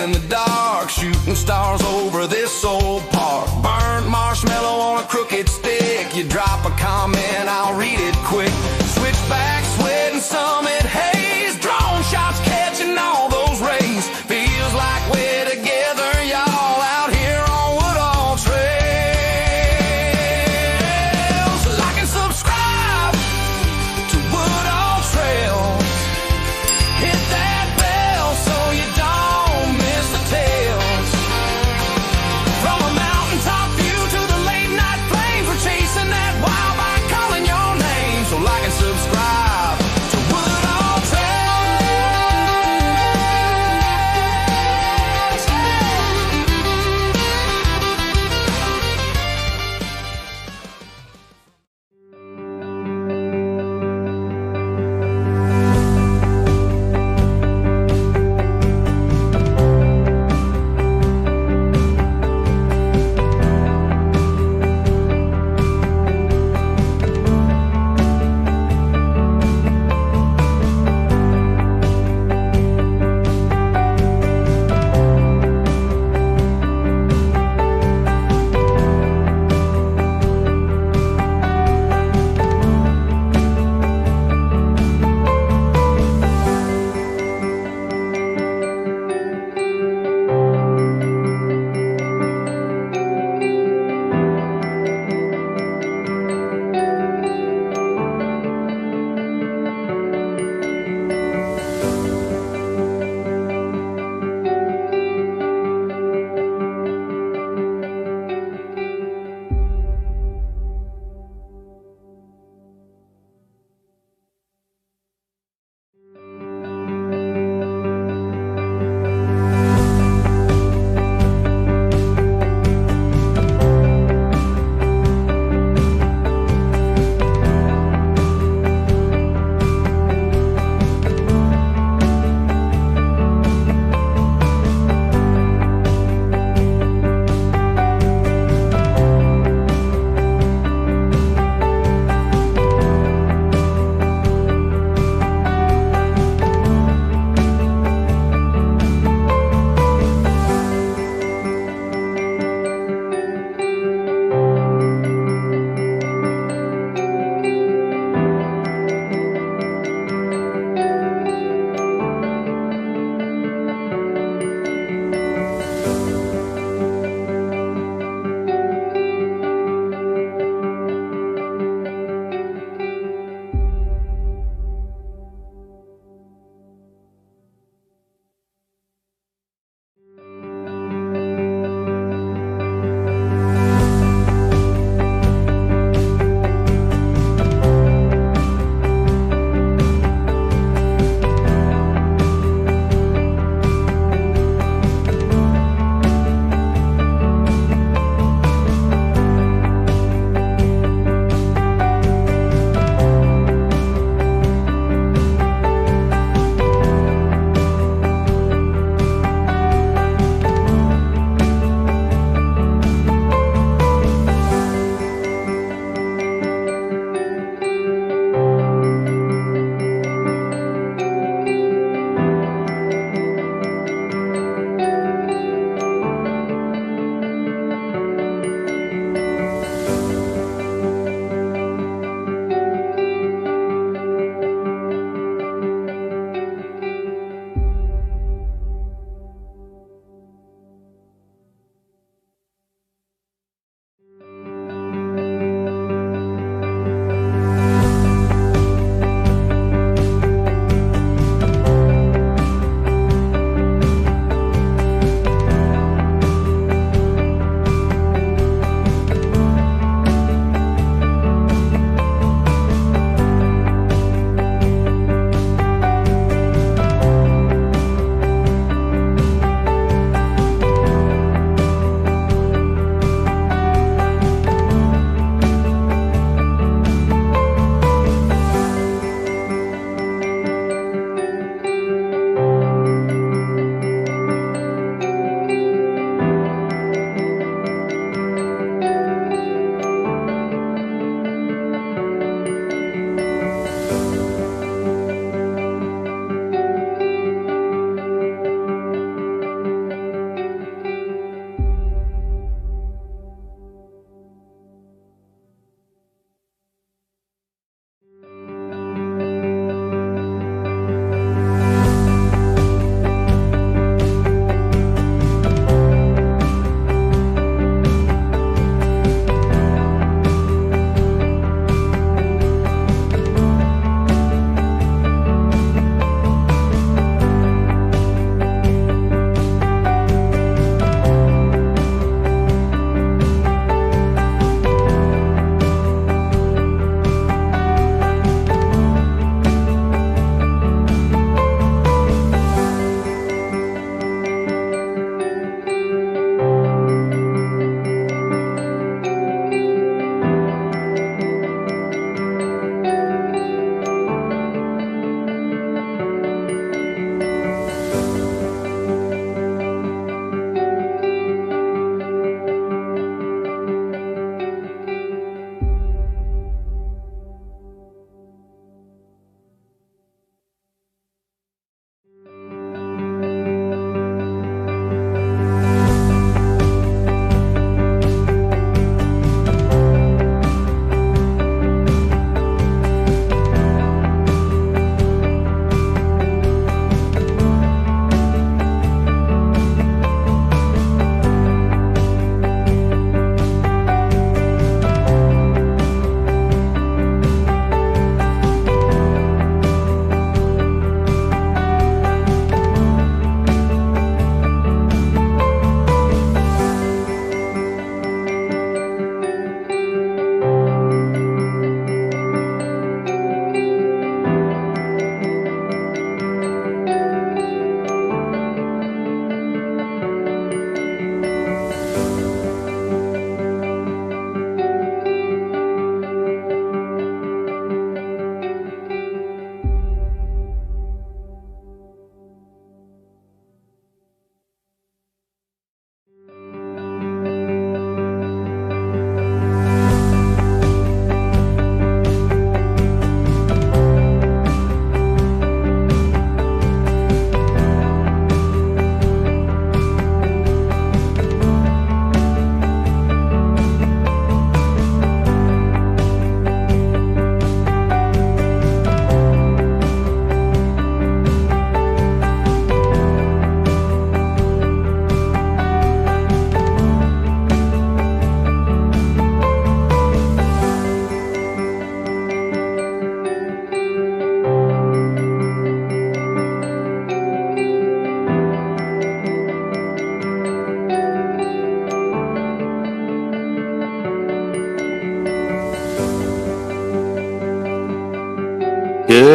in the dark, shooting stars over this old park. Burnt marshmallow on a crooked stick. You drop a comment, I'll read it quick. Switchback, sweat and summit haze. Drone shots catching all those rays. Feels like we're together, y'all, out here on Woodall Trails. Like and subscribe to Woodall Trails. Hit that bell so you don't miss the tales. From a mountaintop view to the late night flames, we're chasing that wild by calling your name.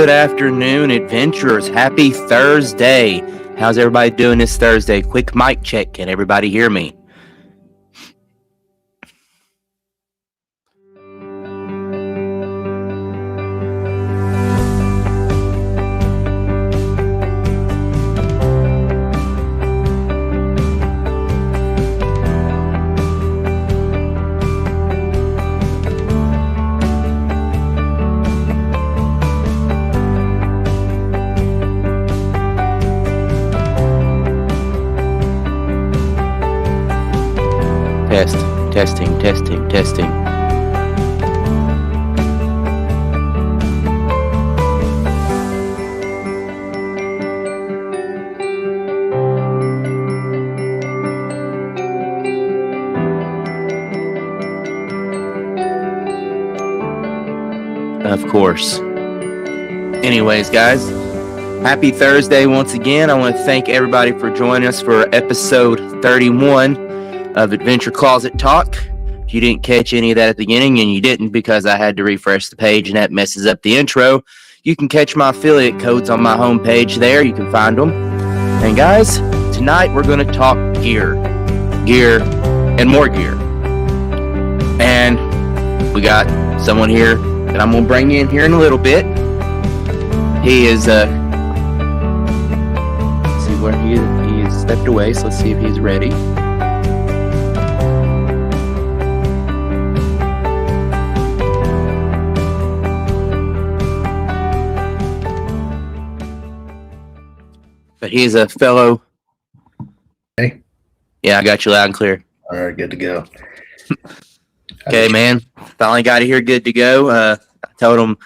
Good afternoon, adventurers. Happy Thursday. How's everybody doing this Thursday? Quick mic check. Can everybody hear me? Testing. Of course. Anyways, guys, happy Thursday once again. I want to thank everybody for joining us for episode 31 of Adventure Closet Talk. If you didn't catch any of that at the beginning, and you didn't because I had to refresh the page and that messes up the intro, you can catch my affiliate codes on my homepage there. You can find them. And guys, tonight we're going to talk gear, and more gear. And we got someone here that I'm going to bring in here in a little bit. He is, see where he is stepped away, so let's see if he's ready. But he's a fellow. Hey. Yeah, I got you loud and clear. All right, good to go. Okay, man. Finally got it here good to go. I told him,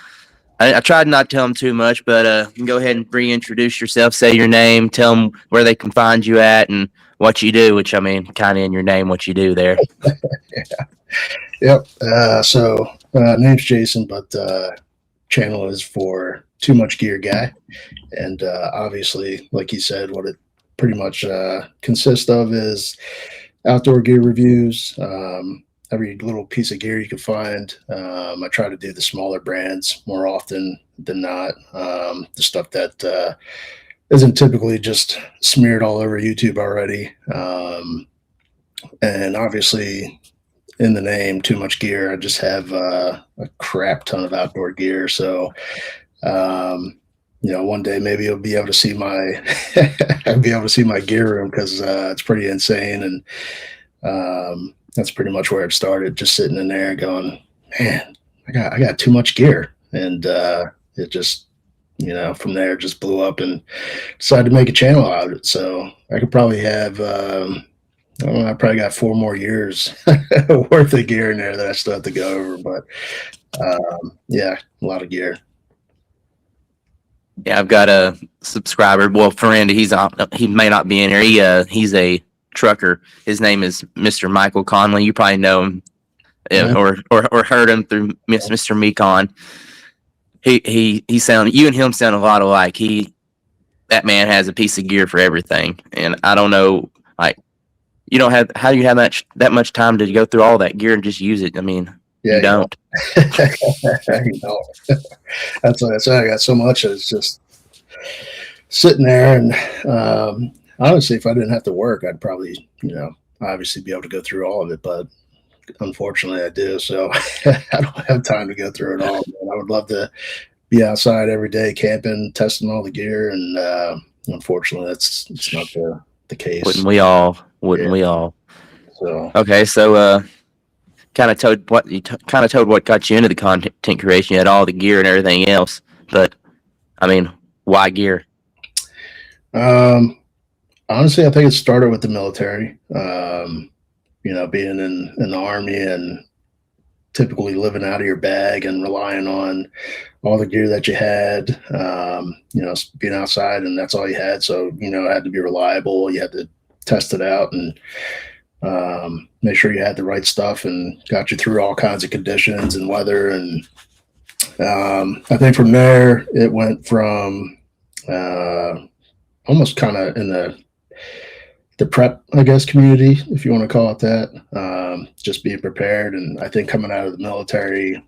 I tried not to tell him too much, but you can go ahead and reintroduce yourself, say your name, tell them where they can find you at and what you do, which, I mean, kind of in your name, what you do there. Yeah. Yep. So name's Jaison, but channel is for Too Much Gear Guy. And obviously, like he said, what it pretty much consists of is outdoor gear reviews. Every little piece of gear you can find. I try to do the smaller brands more often than not. The stuff that isn't typically just smeared all over YouTube already. And obviously, in the name, Too Much Gear, I just have a crap ton of outdoor gear. So, one day maybe you'll be able to see my gear room because it's pretty insane. And that's pretty much where it started, just sitting in there going, man, I got too much gear. And it just, from there it just blew up and decided to make a channel out of it. So I could probably have, I probably got 4 more years worth of gear in there that I still have to go over. But yeah, a lot of gear. Yeah, I've got a subscriber. Well, friend, he may not be in here. He's a trucker. His name is Mr. Michael Conley. You probably know him, or heard him through Mr. Mekon. He sound, you and him sound a lot alike. That man has a piece of gear for everything, and I don't know, like, you don't have, how do you have that much time to go through all that gear and just use it? I mean, you don't. That's why I got so much. It's just sitting there, and honestly, if I didn't have to work, I'd probably, obviously be able to go through all of it. But unfortunately, I do. So I don't have time to go through it all. Man. I would love to be outside every day, camping, testing all the gear, and unfortunately, it's not the case. Wouldn't we all? We all? So okay, so kind of told what got you into the content creation. You had all the gear and everything else, but I mean, why gear? Honestly, I think it started with the military. Being in the Army and typically living out of your bag and relying on all the gear that you had. Being outside and that's all you had. So it had to be reliable. You had to test it out and make sure you had the right stuff and got you through all kinds of conditions and weather. And I think from there, it went from almost kind of in the prep, I guess, community, if you want to call it that, just being prepared. And I think coming out of the military,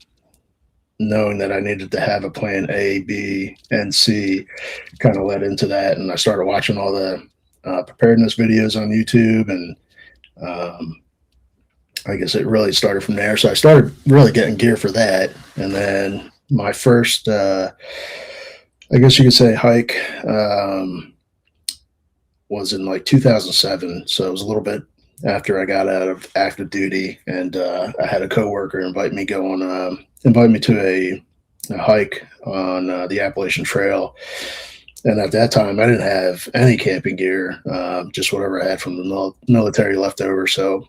knowing that I needed to have a plan A, B, and C kind of led into that. And I started watching all the preparedness videos on YouTube, and I guess it really started from there. So I started really getting gear for that. And then my first, I guess you could say, hike was in like 2007. So it was a little bit after I got out of active duty, and I had a coworker invite me to a hike on the Appalachian Trail. And at that time, I didn't have any camping gear, just whatever I had from the military leftover. So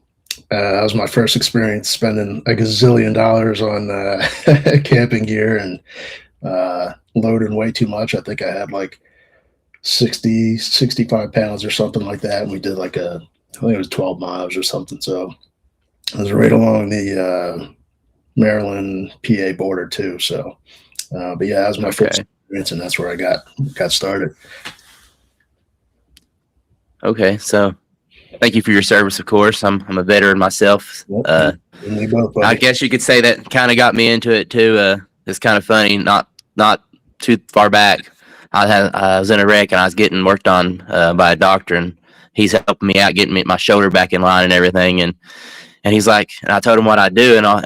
that was my first experience spending a gazillion dollars on camping gear, and loading way too much. I think I had like 65 pounds or something like that. And we did like I think it was 12 miles or something. So it was right along the Maryland PA border too. So, but yeah, that was my first experience, and that's where I got started. Okay, so thank you for your service. Of course, I'm a veteran myself. Yep. I guess you could say that kind of got me into it too. It's kind of funny. Not too far back, I was in a wreck and I was getting worked on by a doctor, and he's helping me out, getting my shoulder back in line and everything. And he's like, and I told him what I do, and I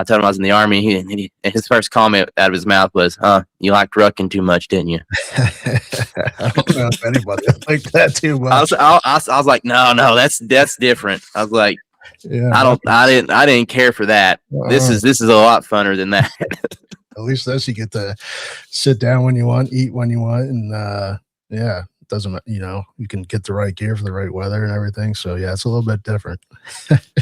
told him I was in the Army. And his first comment out of his mouth was, you liked rucking too much, didn't you? I don't know if anybody liked that too much. I was like, no, that's different. I was like, Yeah, I didn't care for that. This is a lot funner than that. At least this, you get to sit down when you want, eat when you want, and yeah, it doesn't, you can get the right gear for the right weather and everything. So yeah, it's a little bit different.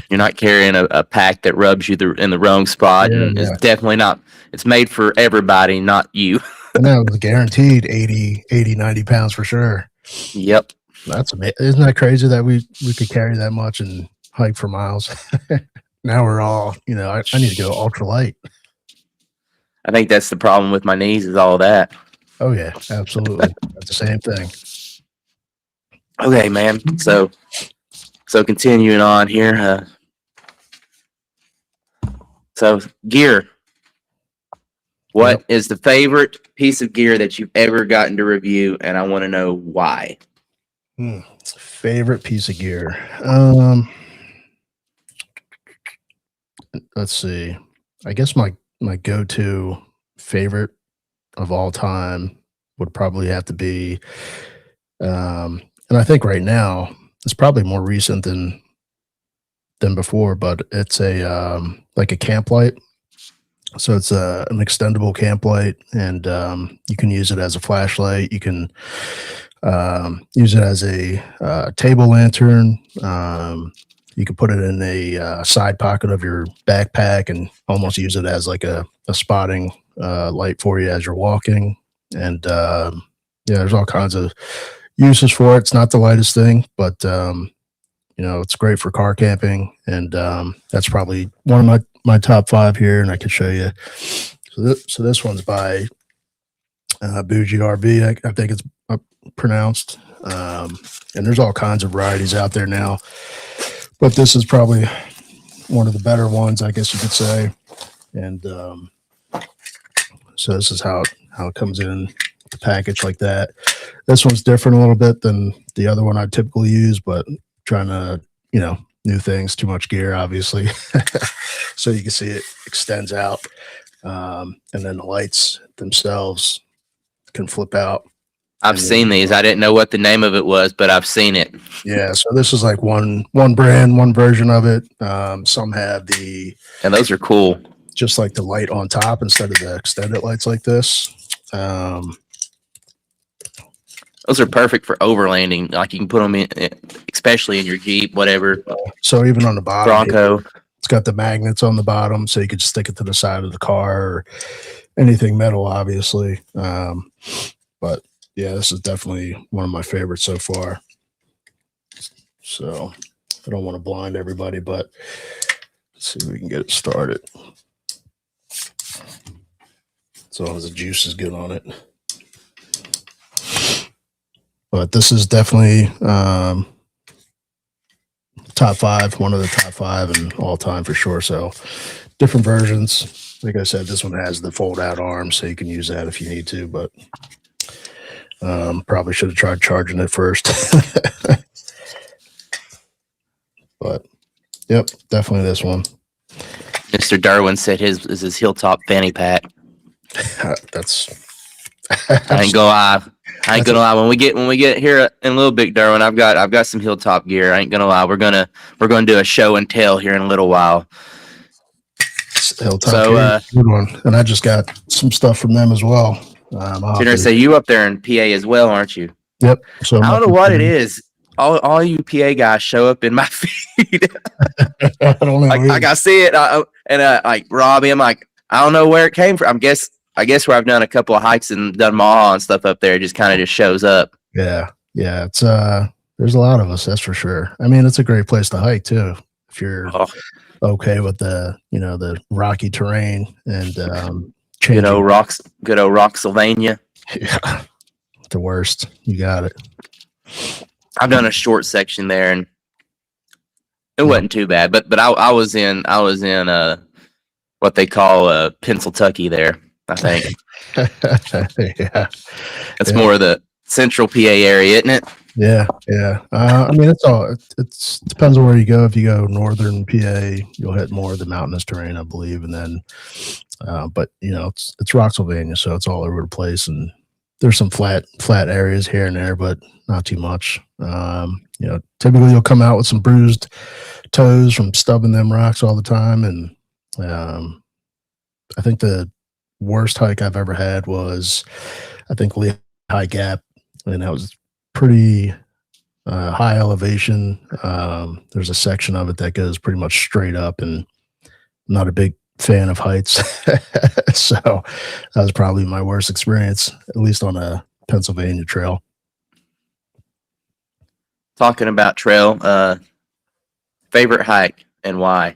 You're not carrying a pack that rubs you in the wrong spot, and it's definitely not. It's made for everybody, not you. No, it was guaranteed 80, 90 pounds for sure. Yep. That's amazing. Isn't that crazy that we could carry that much and hike for miles? Now we're all, I need to go ultralight. I think that's the problem with my knees, is all that. Oh yeah, absolutely. That's the same thing. Okay, man. So continuing on here. So gear. What is the favorite piece of gear that you've ever gotten to review? And I want to know why. Favorite piece of gear. Let's see. I guess my go-to favorite of all time would probably have to be, and I think right now it's probably more recent than before, but it's a like a camp light. So it's an extendable camp light, and you can use it as a flashlight. You can use it as a table lantern. You can put it in a side pocket of your backpack and almost use it as like a spotting light for you as you're walking. And yeah, there's all kinds of uses for it. It's not the lightest thing, but it's great for car camping, and that's probably one of my top 5 here, and I can show you. So this one's by Bougie RB, I think it's pronounced. And there's all kinds of varieties out there now, but this is probably one of the better ones, I guess you could say. And so this is how it comes in the package like that. This one's different a little bit than the other one I typically use, but trying to, new things, too much gear, obviously. So you can see it extends out. And then the lights themselves can flip out. I've seen these. I didn't know what the name of it was, but I've seen it. Yeah, so this is like one brand, one version of it. Some have and those are cool. Just like the light on top instead of the extended lights like this. Those are perfect for overlanding. Like you can put them in, especially in your Jeep, whatever. So even on the bottom, Bronco, it's got the magnets on the bottom, so you could just stick it to the side of the car or anything metal, obviously. But yeah, this is definitely one of my favorites so far. So I don't want to blind everybody, but let's see if we can get it started. As long as the juice is good on it. But this is definitely top 5, one of the top 5 and all time for sure. So different versions. like I said, this one has the fold out arm, so you can use that if you need to, but probably should have tried charging it first. But yep, definitely this one. Mr. Darwin said his is his Hilltop fanny pack. That's I ain't gonna lie. When we get here in Little Big Darwin, I've got some Hilltop gear. I ain't gonna lie. We're gonna do a show and tell here in a little while. Hilltop gear, good one. And I just got some stuff from them as well. So you up there in PA as well, aren't you? Yep. So I don't know what it is. All you PA guys show up in my feed. I don't know. Like I see it, like Robbie, I'm like, I don't know where it came from. I guess where I've done a couple of hikes and done Maha and stuff up there, it just kind of just shows up. Yeah. It's there's a lot of us, that's for sure. I mean, it's a great place to hike too if you're okay with the the rocky terrain and good old Rocksylvania. Yeah, the worst. You got it. I've done a short section there, and it wasn't too bad. But I was in what they call Pennsylvania there. I think. Yeah, it's more of the central PA area, isn't it? Yeah. I mean, it depends on where you go. If you go northern PA, you'll hit more of the mountainous terrain, I believe, and then, but it's Rocksylvania, so it's all over the place, and there's some flat areas here and there, but not too much. Typically you'll come out with some bruised toes from stubbing them rocks all the time, and I think the worst hike I've ever had was, I think, Lehigh Gap, and that was pretty high elevation. There's a section of it that goes pretty much straight up, and I'm not a big fan of heights. So that was probably my worst experience, at least on a Pennsylvania trail. Talking about trail, favorite hike and why?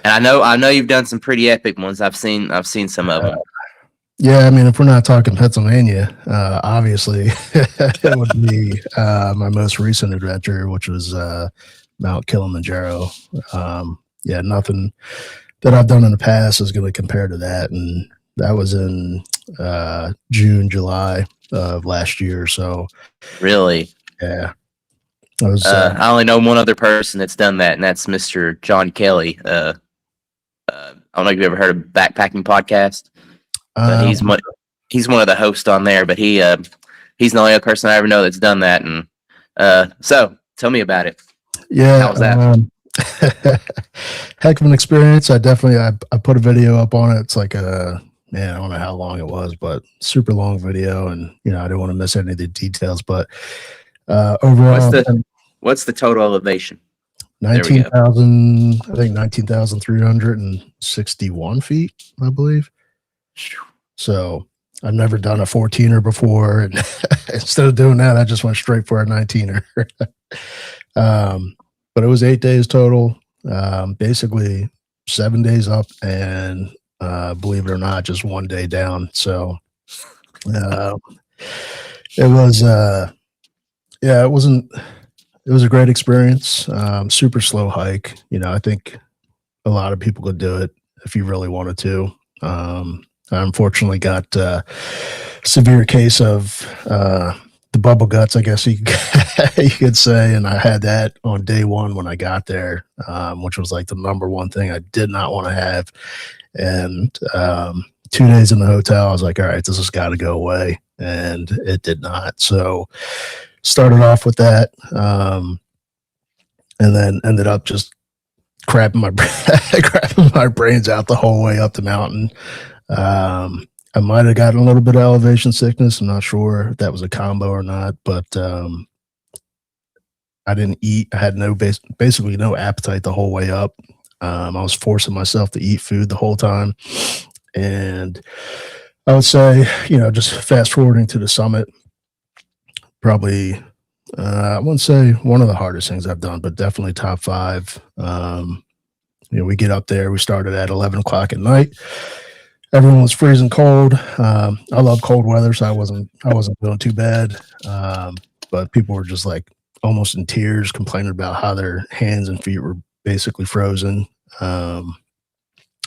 And I know you've done some pretty epic ones. I've seen some of them. Yeah, I mean, if we're not talking Pennsylvania, obviously it would be my most recent adventure, which was Mount Kilimanjaro. Yeah, nothing that I've done in the past is going to compare to that, and that was in June, July of last year. So, really, yeah, I was. I only know one other person that's done that, and that's Mr. John Kelly. I don't know if you've ever heard of Backpacking Podcast. But he's one of the hosts on there, but he's the only other person I ever know that's done that. And so tell me about it. Yeah, how was that? Heck of an experience. I put a video up on it. It's like I don't know how long it was, but super long video, and I didn't want to miss any of the details. But overall, what's the total elevation? 19,000. I think 19,361 feet, I believe. So I've never done a 14er before, and instead of doing that, I just went straight for a 19er. But it was 8 days total, basically 7 days up, and believe it or not, just 1 day down. So it was it was a great experience. Super slow hike. I think a lot of people could do it if you really wanted to. I unfortunately got a severe case of the bubble guts, I guess you could say, and I had that on day one when I got there, which was like the number one thing I did not want to have. And 2 days in the hotel, I was like, all right, this has got to go away, and it did not. So started off with that, and then ended up just crapping my brains out the whole way up the mountain. I might have gotten a little bit of elevation sickness. I'm not sure if that was a combo or not, but I didn't eat. I had basically no appetite the whole way up. I was forcing myself to eat food the whole time, and I would say, just fast forwarding to the summit, probably I wouldn't say one of the hardest things I've done, but definitely top five. We get up there. We started at 11 o'clock at night. Everyone was freezing cold. I love cold weather, so I wasn't feeling too bad. But people were just like almost in tears, complaining about how their hands and feet were basically frozen. And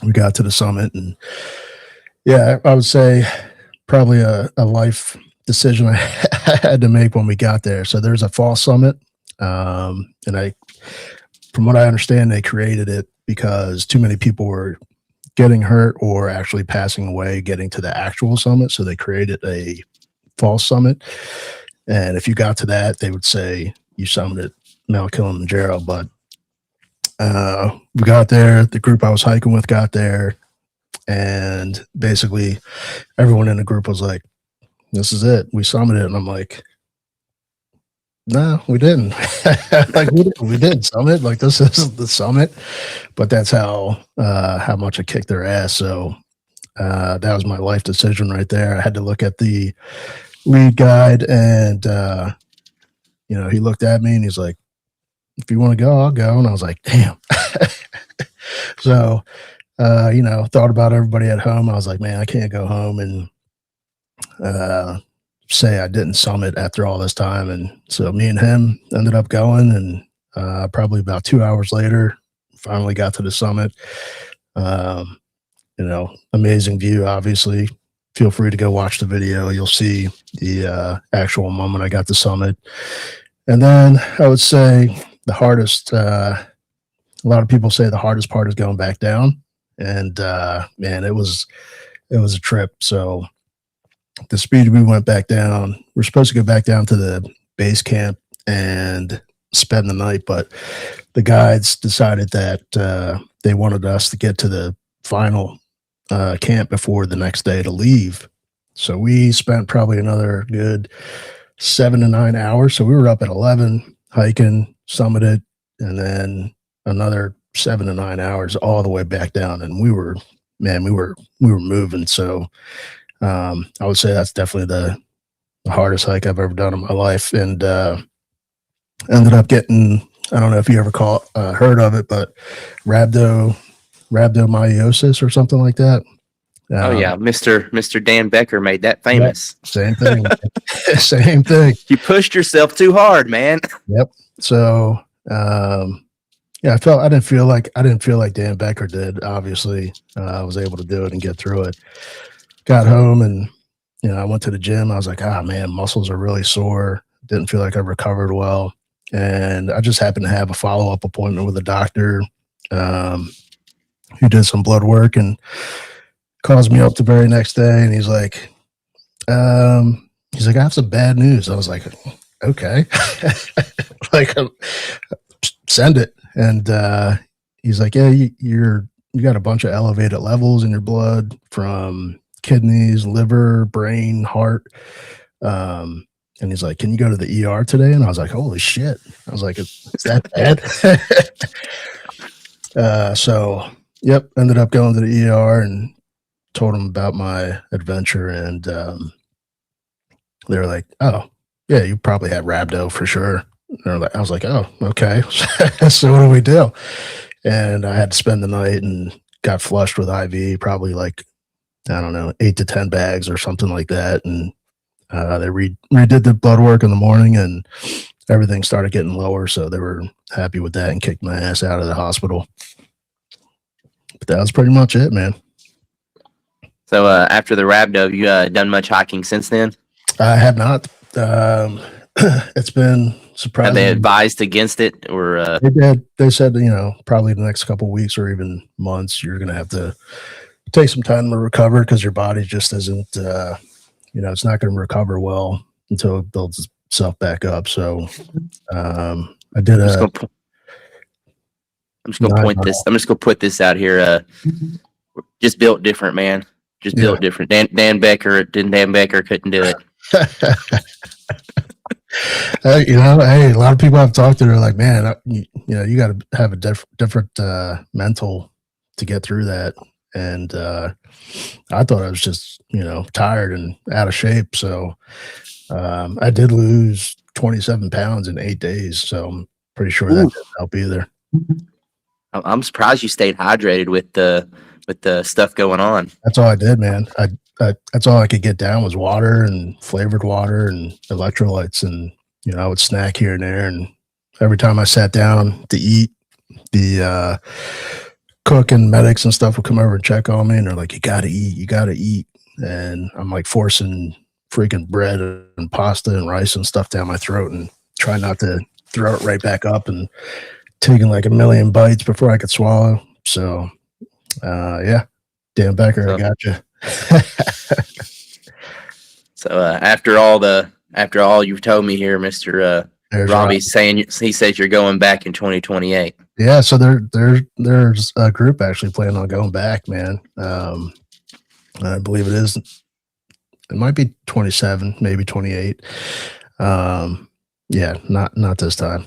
we got to the summit, and yeah, I would say probably a life decision I had to make when we got there. So there's a fall summit, and from what I understand, they created it because too many people were getting hurt or actually passing away getting to the actual summit. So they created a fall summit, and if you got to that, they would say you summited Mount Kilimanjaro. But we got there. The group I was hiking with got there, and basically everyone in the group was like, "This is it. We summited." And I'm like, "No, we didn't. Like we did summit. Like this is the summit." But that's how much I kicked their ass. So that was my life decision right there. I had to look at the lead guide, and he looked at me and he's like, "If you want to go, I'll go." And I was like, "Damn." So thought about everybody at home. I was like, "Man, I can't go home and say I didn't summit after all this time." And so me and him ended up going, and probably about 2 hours later, finally got to the summit. Amazing view, obviously. Feel free to go watch the video. You'll see the actual moment I got to summit. And then I would say the hardest, a lot of people say the hardest part is going back down. And man, it was a trip. So the speed we went back down, we're supposed to go back down to the base camp and spend the night, but the guides decided that they wanted us to get to the final camp before the next day to leave. So we spent probably another good 7 to 9 hours. So we were up at 11 hiking, summited, and then another 7 to 9 hours all the way back down. And we were moving. So I would say that's definitely the hardest hike I've ever done in my life. And ended up getting, I don't know if you ever heard of it, but rhabdomyolysis or something like that. Oh yeah, Mr. Dan Becker made that famous. Yep, same thing. Same thing. You pushed yourself too hard, man. Yep. So I didn't feel like Dan Becker did. Obviously, I was able to do it and get through it. Got home and I went to the gym. I was like, man, muscles are really sore. Didn't feel like I recovered well. And I just happened to have a follow-up appointment with a doctor who did some blood work and calls me up the very next day. And he's like, I have some bad news. I was like, okay, like send it. And he's like, yeah, you got a bunch of elevated levels in your blood from kidneys, liver, brain, heart. And he's like, can you go to the ER today? And I was like, holy shit. I was like, is that bad? So, yep, ended up going to the ER and told them about my adventure. And they were like, oh, yeah, you probably had rhabdo for sure. And I was like, oh, okay. So what do we do? And I had to spend the night and got flushed with IV, probably like, I don't know, 8 to 10 bags or something like that. And they redid the blood work in the morning and everything started getting lower. So they were happy with that and kicked my ass out of the hospital. But that was pretty much it, man. So after the rhabdo, you done much hiking since then? I have not. It's been surprising. Have they advised against it, or they did? They said, probably the next couple of weeks or even months, you're going to have to take some time to recover because your body just isn't, it's not going to recover well until it builds itself back up. So I did I'm just gonna put this out here. Just built different, man. Just built different. Dan Becker couldn't do it. Hey, a lot of people I've talked to are like, man, you got to have a different mental to get through that. And I thought I was just, tired and out of shape. So I did lose 27 pounds in 8 days. So I'm pretty sure that didn't help either. I'm surprised you stayed hydrated with the stuff going on. That's all I did, man. That's all I could get down was water and flavored water and electrolytes. And, I would snack here and there. And every time I sat down to eat, the cook and medics and stuff would come over and check on me, and they're like, you gotta eat. And I'm like forcing freaking bread and pasta and rice and stuff down my throat and try not to throw it right back up, and taking like a million bites before I could swallow. So yeah, Dan Becker, I got you. So after all you've told me here, Mr. Robbie's saying he says you're going back in 2028. Yeah, so there's a group actually planning on going back, man. I believe it is. It might be 27, maybe 28. Yeah, not this time.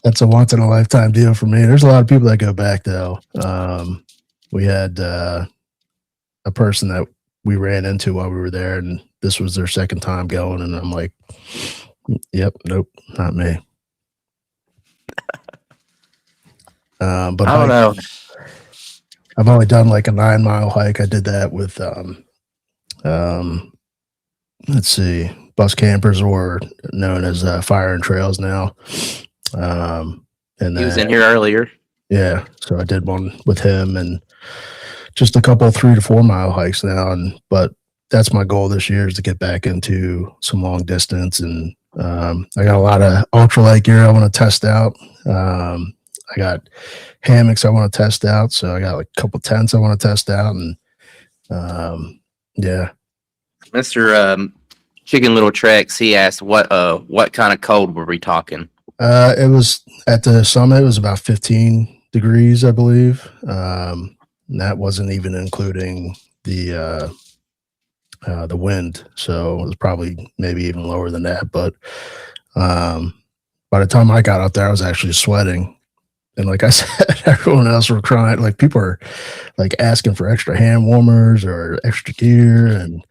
That's a once in a lifetime deal for me. There's a lot of people that go back though. We had a person that we ran into while we were there, and this was their second time going, and I'm like, yep, nope, not me. But I don't know. I've only done like a 9-mile hike. I did that with let's see, bus campers, or known as Fire and Trails now. And he was in here earlier. Yeah, so I did one with him, and just a couple of 3 to 4 mile hikes now. But that's my goal this year, is to get back into some long distance. And I got a lot of ultralight gear I want to test out. I got hammocks I want to test out. So I got like a couple tents I want to test out. And yeah. Mr. Chicken Little Trex, he asked what kind of cold were we talking? It was at the summit, it was about 15 degrees, I believe. And that wasn't even including the wind. So it was probably maybe even lower than that. But by the time I got out there, I was actually sweating. And like I said, everyone else were crying. Like people are like asking for extra hand warmers or extra gear. And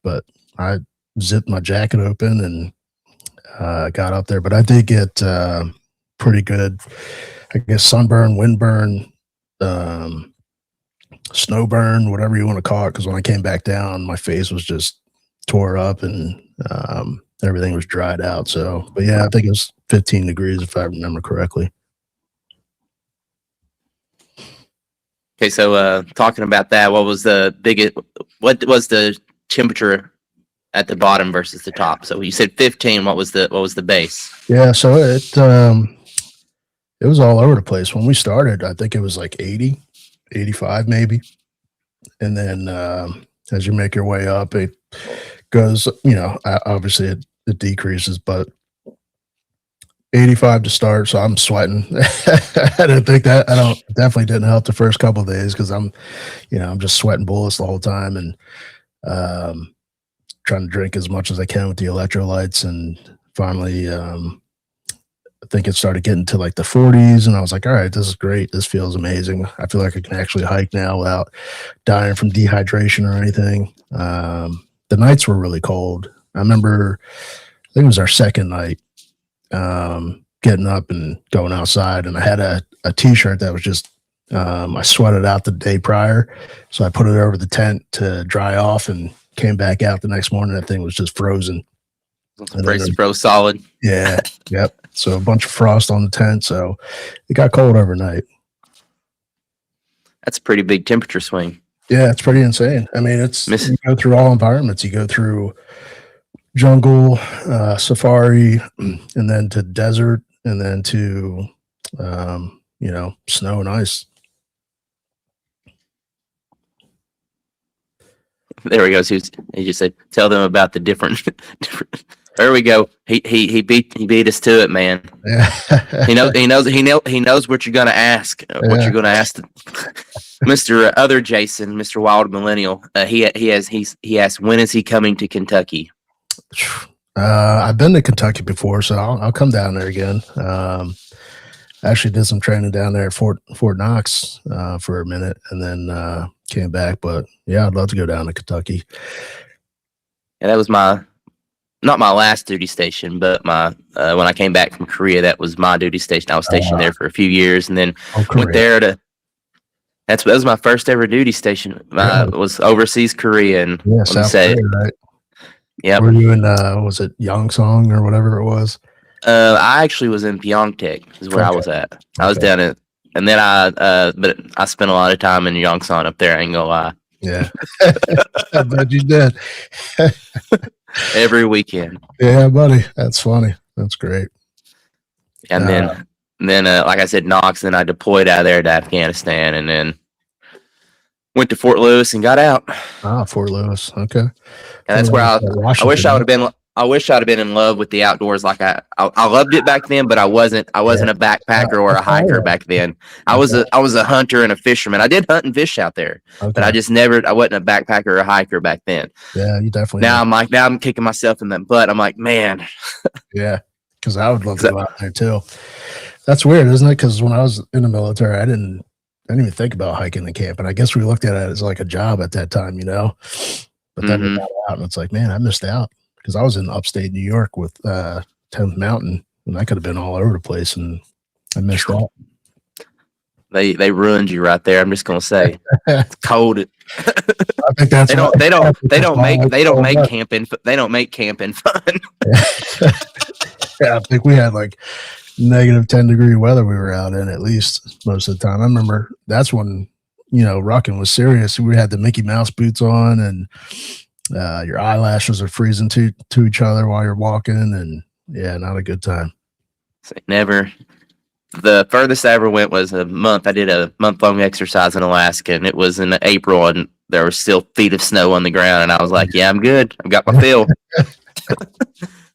but I zipped my jacket open and got up there. But I did get pretty good, I guess, sunburn, windburn, snowburn, whatever you want to call it. Because when I came back down, my face was just tore up and everything was dried out. So, but yeah, I think it was 15 degrees if I remember correctly. Okay, so talking about that, what was the temperature at the bottom versus the top? So you said 15. What was the base? Yeah, so it was all over the place. When we started, I think it was like 80, 85 maybe. And then as you make your way up, it goes, obviously it decreases, but 85 to start. So I'm sweating. I didn't think that. Definitely didn't help the first couple of days, because I'm just sweating bullets the whole time, and trying to drink as much as I can with the electrolytes. And finally, I think it started getting to like the 40s, and I was like, all right, this is great. This feels amazing. I feel like I can actually hike now without dying from dehydration or anything. The nights were really cold. I remember, I think it was our second night, getting up and going outside, and I had a t-shirt that was just, I sweated out the day prior. So I put it over the tent to dry off, and came back out the next morning. That thing was just frozen. Froze solid. Yeah. Yep. So a bunch of frost on the tent. So it got cold overnight. That's a pretty big temperature swing. Yeah, it's pretty insane. I mean, you go through all environments. You go through jungle, safari, and then to desert, and then to, snow and ice. There he goes. He just said, "Tell them about the different." There we go. He beat us to it, man. Yeah. He knows what you're gonna ask. What you're gonna ask, Mr. Other Jaison, Mr. Wild Millennial. He asked, when is he coming to Kentucky? I've been to Kentucky before, so I'll come down there again. I actually did some training down there at Fort Knox for a minute, and then came back. But yeah, I'd love to go down to Kentucky. And that was not my last duty station, but my when I came back from Korea, that was my duty station. I was stationed there for a few years, and then went there to. That was my first ever duty station. Was overseas Korea, and South Korea, right? Yeah. Were you in was it Yangsong or whatever it was? I actually was in Pyeongtaek, is where I Okay. was at. I was Okay. down at, and then but I spent a lot of time in Yongsan up there. I ain't gonna lie. Yeah. I bet you did. Every weekend. Yeah, buddy. That's funny. That's great. And then, like I said, Knox. Then I deployed out of there to Afghanistan, and then went to Fort Lewis and got out. Fort Lewis. Okay. And that's where I wish I would have been. I wish I'd have been in love with the outdoors. Like I loved it back then, but I wasn't a backpacker or a hiker back then. I was a hunter and a fisherman. I did hunt and fish out there, but I wasn't a backpacker or a hiker back then. Yeah, you definitely. Now I'm kicking myself in the butt. I'm like, man. Yeah, because I would love to go out there too. That's weird, isn't it? Because when I was in the military, I didn't even think about hiking and camping. I guess we looked at it as like a job at that time, But then we got out, and it's like, man, I missed out. Because I was in upstate New York with 10th Mountain, and I could have been all over the place, and I missed out. They ruined you right there. I'm just gonna say, it's cold. I think that's they don't make camping fun. Yeah, I think we had like negative 10-degree weather we were out in at least most of the time. I remember that's when rocking was serious. We had the Mickey Mouse boots on, and your eyelashes are freezing to each other while you're walking, and yeah, not a good time. Never. The furthest I ever went was a month. I did a month-long exercise in Alaska, and it was in April, and there were still feet of snow on the ground, and I was like, yeah, I'm good. I've got my fill.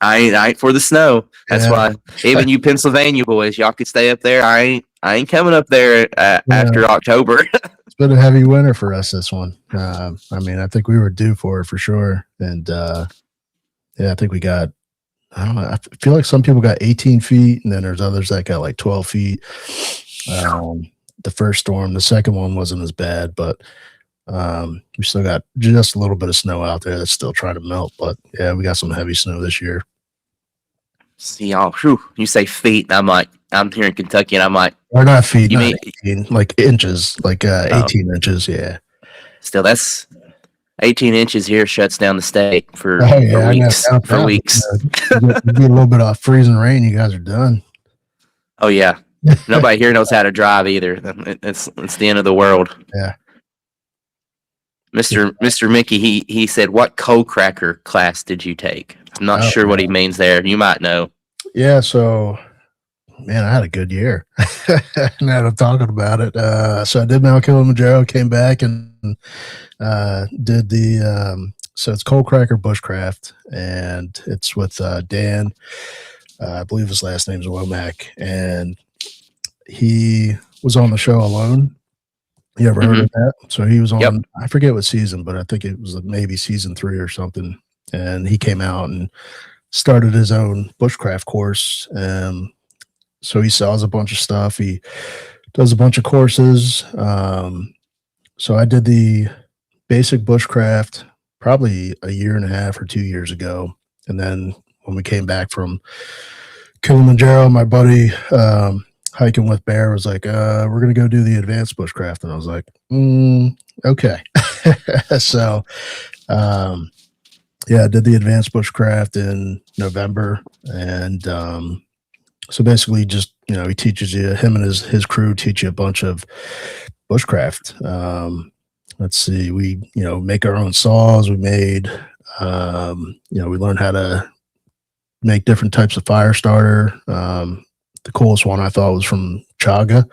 I ain't for the snow. That's why even you Pennsylvania boys, y'all could stay up there. I ain't coming up there after October. It's been a heavy winter for us, this one. I think we were due for it for sure. And I think we got, I don't know, I feel like some people got 18 feet, and then there's others that got like 12 feet. The first storm, the second one wasn't as bad, but we still got just a little bit of snow out there that's still trying to melt. But yeah, we got some heavy snow this year. See, y'all, you say feet, and I'm like, I'm here in Kentucky, and I'm like, or not feet, you mean 18, like inches, like 18 inches, yeah. Still, that's 18 inches here shuts down the state for weeks. You get a little bit of freezing rain, you guys are done. Oh yeah, nobody here knows how to drive either. It's the end of the world. Yeah. Mr. Mickey, he said, what coal cracker class did you take? I'm not sure what he means there. You might know. Yeah, so man, I had a good year. Now that I'm talking about it. So I did Mount Kilimanjaro, came back and did the so it's coal cracker bushcraft, and it's with Dan. I believe his last name's Womack, and he was on the show Alone. You ever heard of that? So he was on, I forget what season, but I think it was maybe season 3 or something. And he came out and started his own bushcraft course. So he sells a bunch of stuff. He does a bunch of courses. So I did the basic bushcraft probably a year and a half or 2 years ago. And then when we came back from Kilimanjaro, my buddy, hiking with Bear was like, we're going to go do the advanced bushcraft. And I was like, okay. So, I did the advanced bushcraft in November. And so basically just, he teaches you, him and his crew teach you a bunch of bushcraft. Let's see, we, make our own saws. We made, we learned how to make different types of fire starter. The coolest one I thought was from Chaga.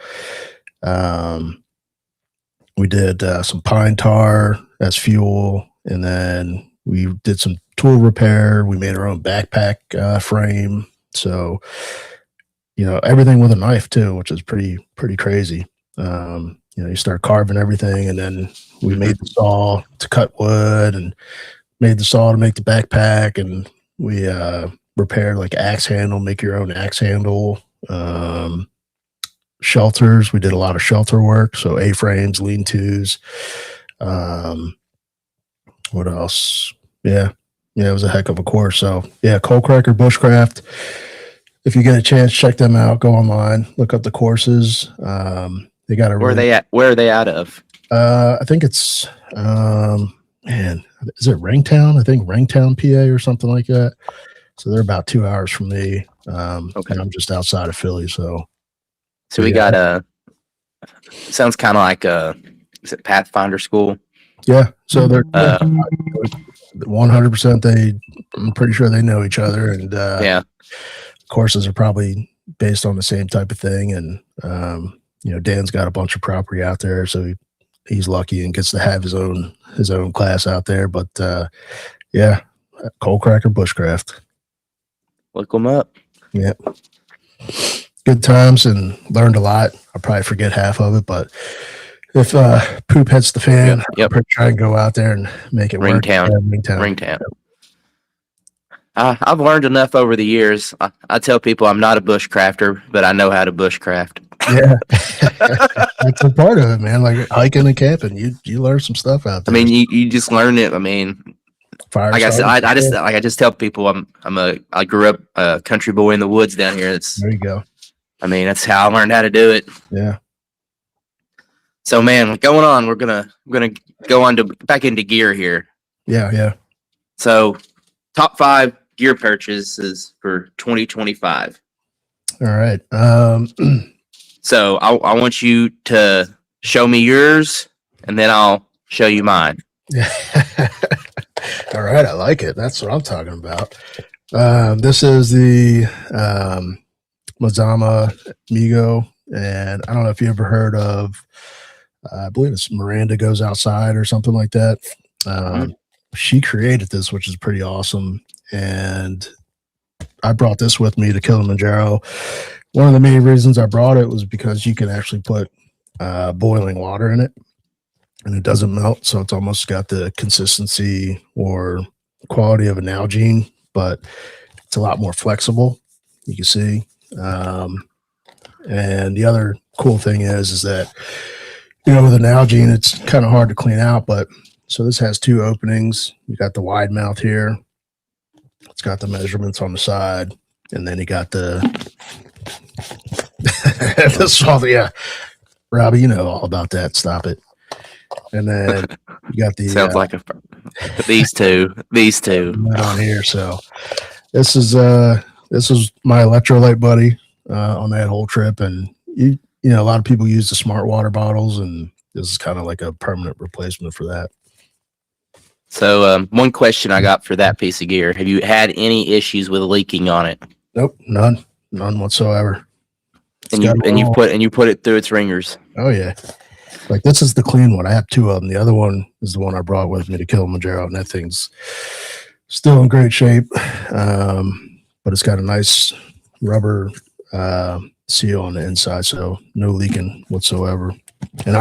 We did some pine tar as fuel, and then we did some tool repair. We made our own backpack frame. So, everything with a knife too, which is pretty crazy. You start carving everything, and then we made the saw to cut wood, and made the saw to make the backpack, and we repaired like axe handle, make your own axe handle. Shelters, we did a lot of shelter work, so A-frames, lean-tos. What else? Yeah, it was a heck of a course. So yeah, coal cracker bushcraft, if you get a chance, check them out. Go online, look up the courses. They got a where are they out of? I think it's is it Ringtown? I think Ringtown, PA, or something like that. So they're about 2 hours from me. Okay. And I'm just outside of Philly. So we yeah. got sounds kind of like is it Pathfinder School? Yeah. So they're 100%. I'm pretty sure they know each other, and Yeah. courses are probably based on the same type of thing. And Dan's got a bunch of property out there, so he's lucky and gets to have his own class out there. But yeah, cold cracker bushcraft. Look them up. Yeah. Good times and learned a lot. I'll probably forget half of it, but if poop hits the fan, Yep. I'll try and go out there and make it work. Ringtown. Ringtown. I've learned enough over the years. I tell people I'm not a bushcrafter, but I know how to bushcraft. Yeah. That's a part of it, man. Like hiking and camping, you learn some stuff out there. I mean, you just learn it. I mean, Fire like I said, starters, I just tell people I grew up a country boy in the woods down here. there you go. I mean, that's how I learned how to do it. Yeah. So, man, going on, we're gonna go on to back into gear here. Yeah. So, top 5 gear purchases for 2025. All right. So, I want you to show me yours, and then I'll show you mine. Yeah. All right. I like it. That's what I'm talking about. This is the Mazama Migo, and I don't know if you ever heard of. I believe it's Miranda Goes Outside or something like that. She created this, which is pretty awesome. And I brought this with me to Kilimanjaro. One of the main reasons I brought it was because you can actually put boiling water in it and it doesn't melt. So it's almost got the consistency or quality of an Nalgene, but it's a lot more flexible. You can see. And the other cool thing is that, with an Nalgene, it's kind of hard to clean out, but so this has 2 openings. You got the wide mouth here. It's got the measurements on the side, and then you got the yeah. Robbie, you know all about that. Stop it. And then you got the sounds like these two on here. So this is my electrolyte buddy on that whole trip, and a lot of people use the smart water bottles, and this is kind of like a permanent replacement for that. So one question I got for that piece of gear: have you had any issues with leaking on it? Nope, none whatsoever. And you put it through its ringers. Oh yeah, like this is the clean one. I have 2 of them. The other one is the one I brought with me to Kilimanjaro, and that thing's still in great shape. But it's got a nice rubber seal on the inside, so no leaking whatsoever. And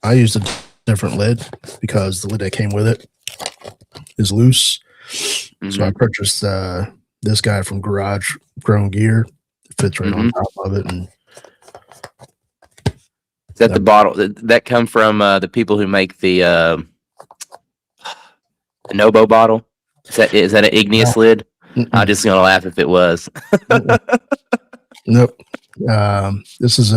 I used a different lid because the lid that came with it is loose. Mm-hmm. So I purchased this guy from Garage Grown Gear. It fits right on top of it. And is that the bottle that come from the people who make the Nobo bottle? Is that an igneous lid? I'm just gonna laugh if it was. Nope. This is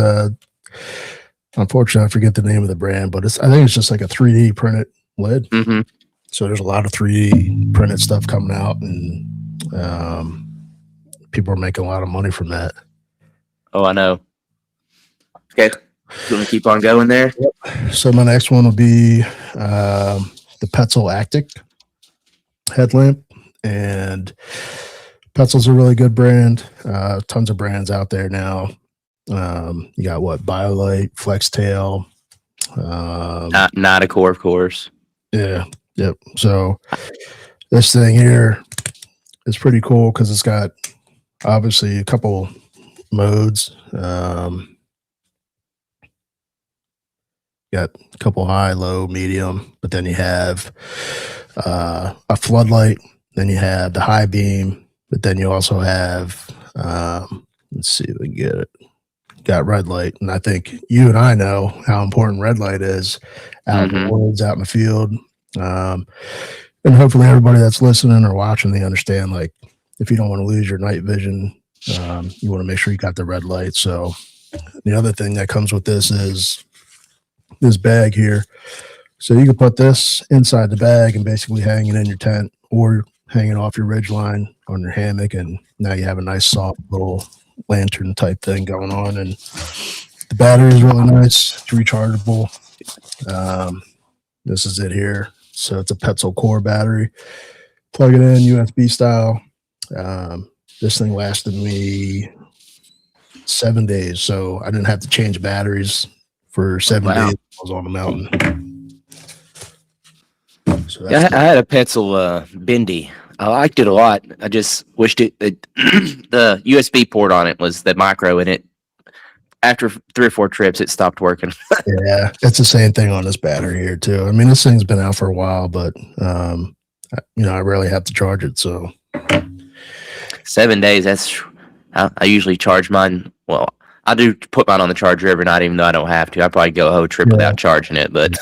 unfortunately I forget the name of the brand, but I think it's just like a 3D printed lid. Mm-hmm. So there's a lot of 3D printed stuff coming out, and people are making a lot of money from that. Oh, I know. Okay, you want to keep on going there? Yep. So my next one will be the Petzl Actic headlamp, and Petzl's a really good brand. Tons of brands out there now. You got BioLite, FlexTail, Nitacore, of course. Yeah. Yep. So this thing here is pretty cool because it's got obviously a couple modes. Got a couple high, low, medium, but then you have a floodlight. Then you have the high beam, but then you also have let's see if we can get it. Got red light, and I think you and I know how important red light is out in the woods, out in the field. And hopefully everybody that's listening or watching, they understand, like, if you don't want to lose your night vision, you want to make sure you got the red light. So the other thing that comes with this is this bag here. So you can put this inside the bag and basically hang it in your tent, or hanging off your ridge line on your hammock, and now you have a nice soft little lantern type thing going on. And the battery is really nice. It's rechargeable. This is it here. So it's a Petzl core battery. Plug it in USB style. This thing lasted me 7 days, so I didn't have to change batteries for 7 days. I was on the mountain. So Yeah, I had a Petzl Bendy. I liked it a lot. I just wished the USB port on it was the micro, and it after 3 or 4 trips it stopped working. Yeah, it's the same thing on this battery here too. I mean, this thing's been out for a while, but I rarely have to charge it. So 7 days. I usually charge mine. Well, I do put mine on the charger every night, even though I don't have to. I probably go a whole trip without charging it, but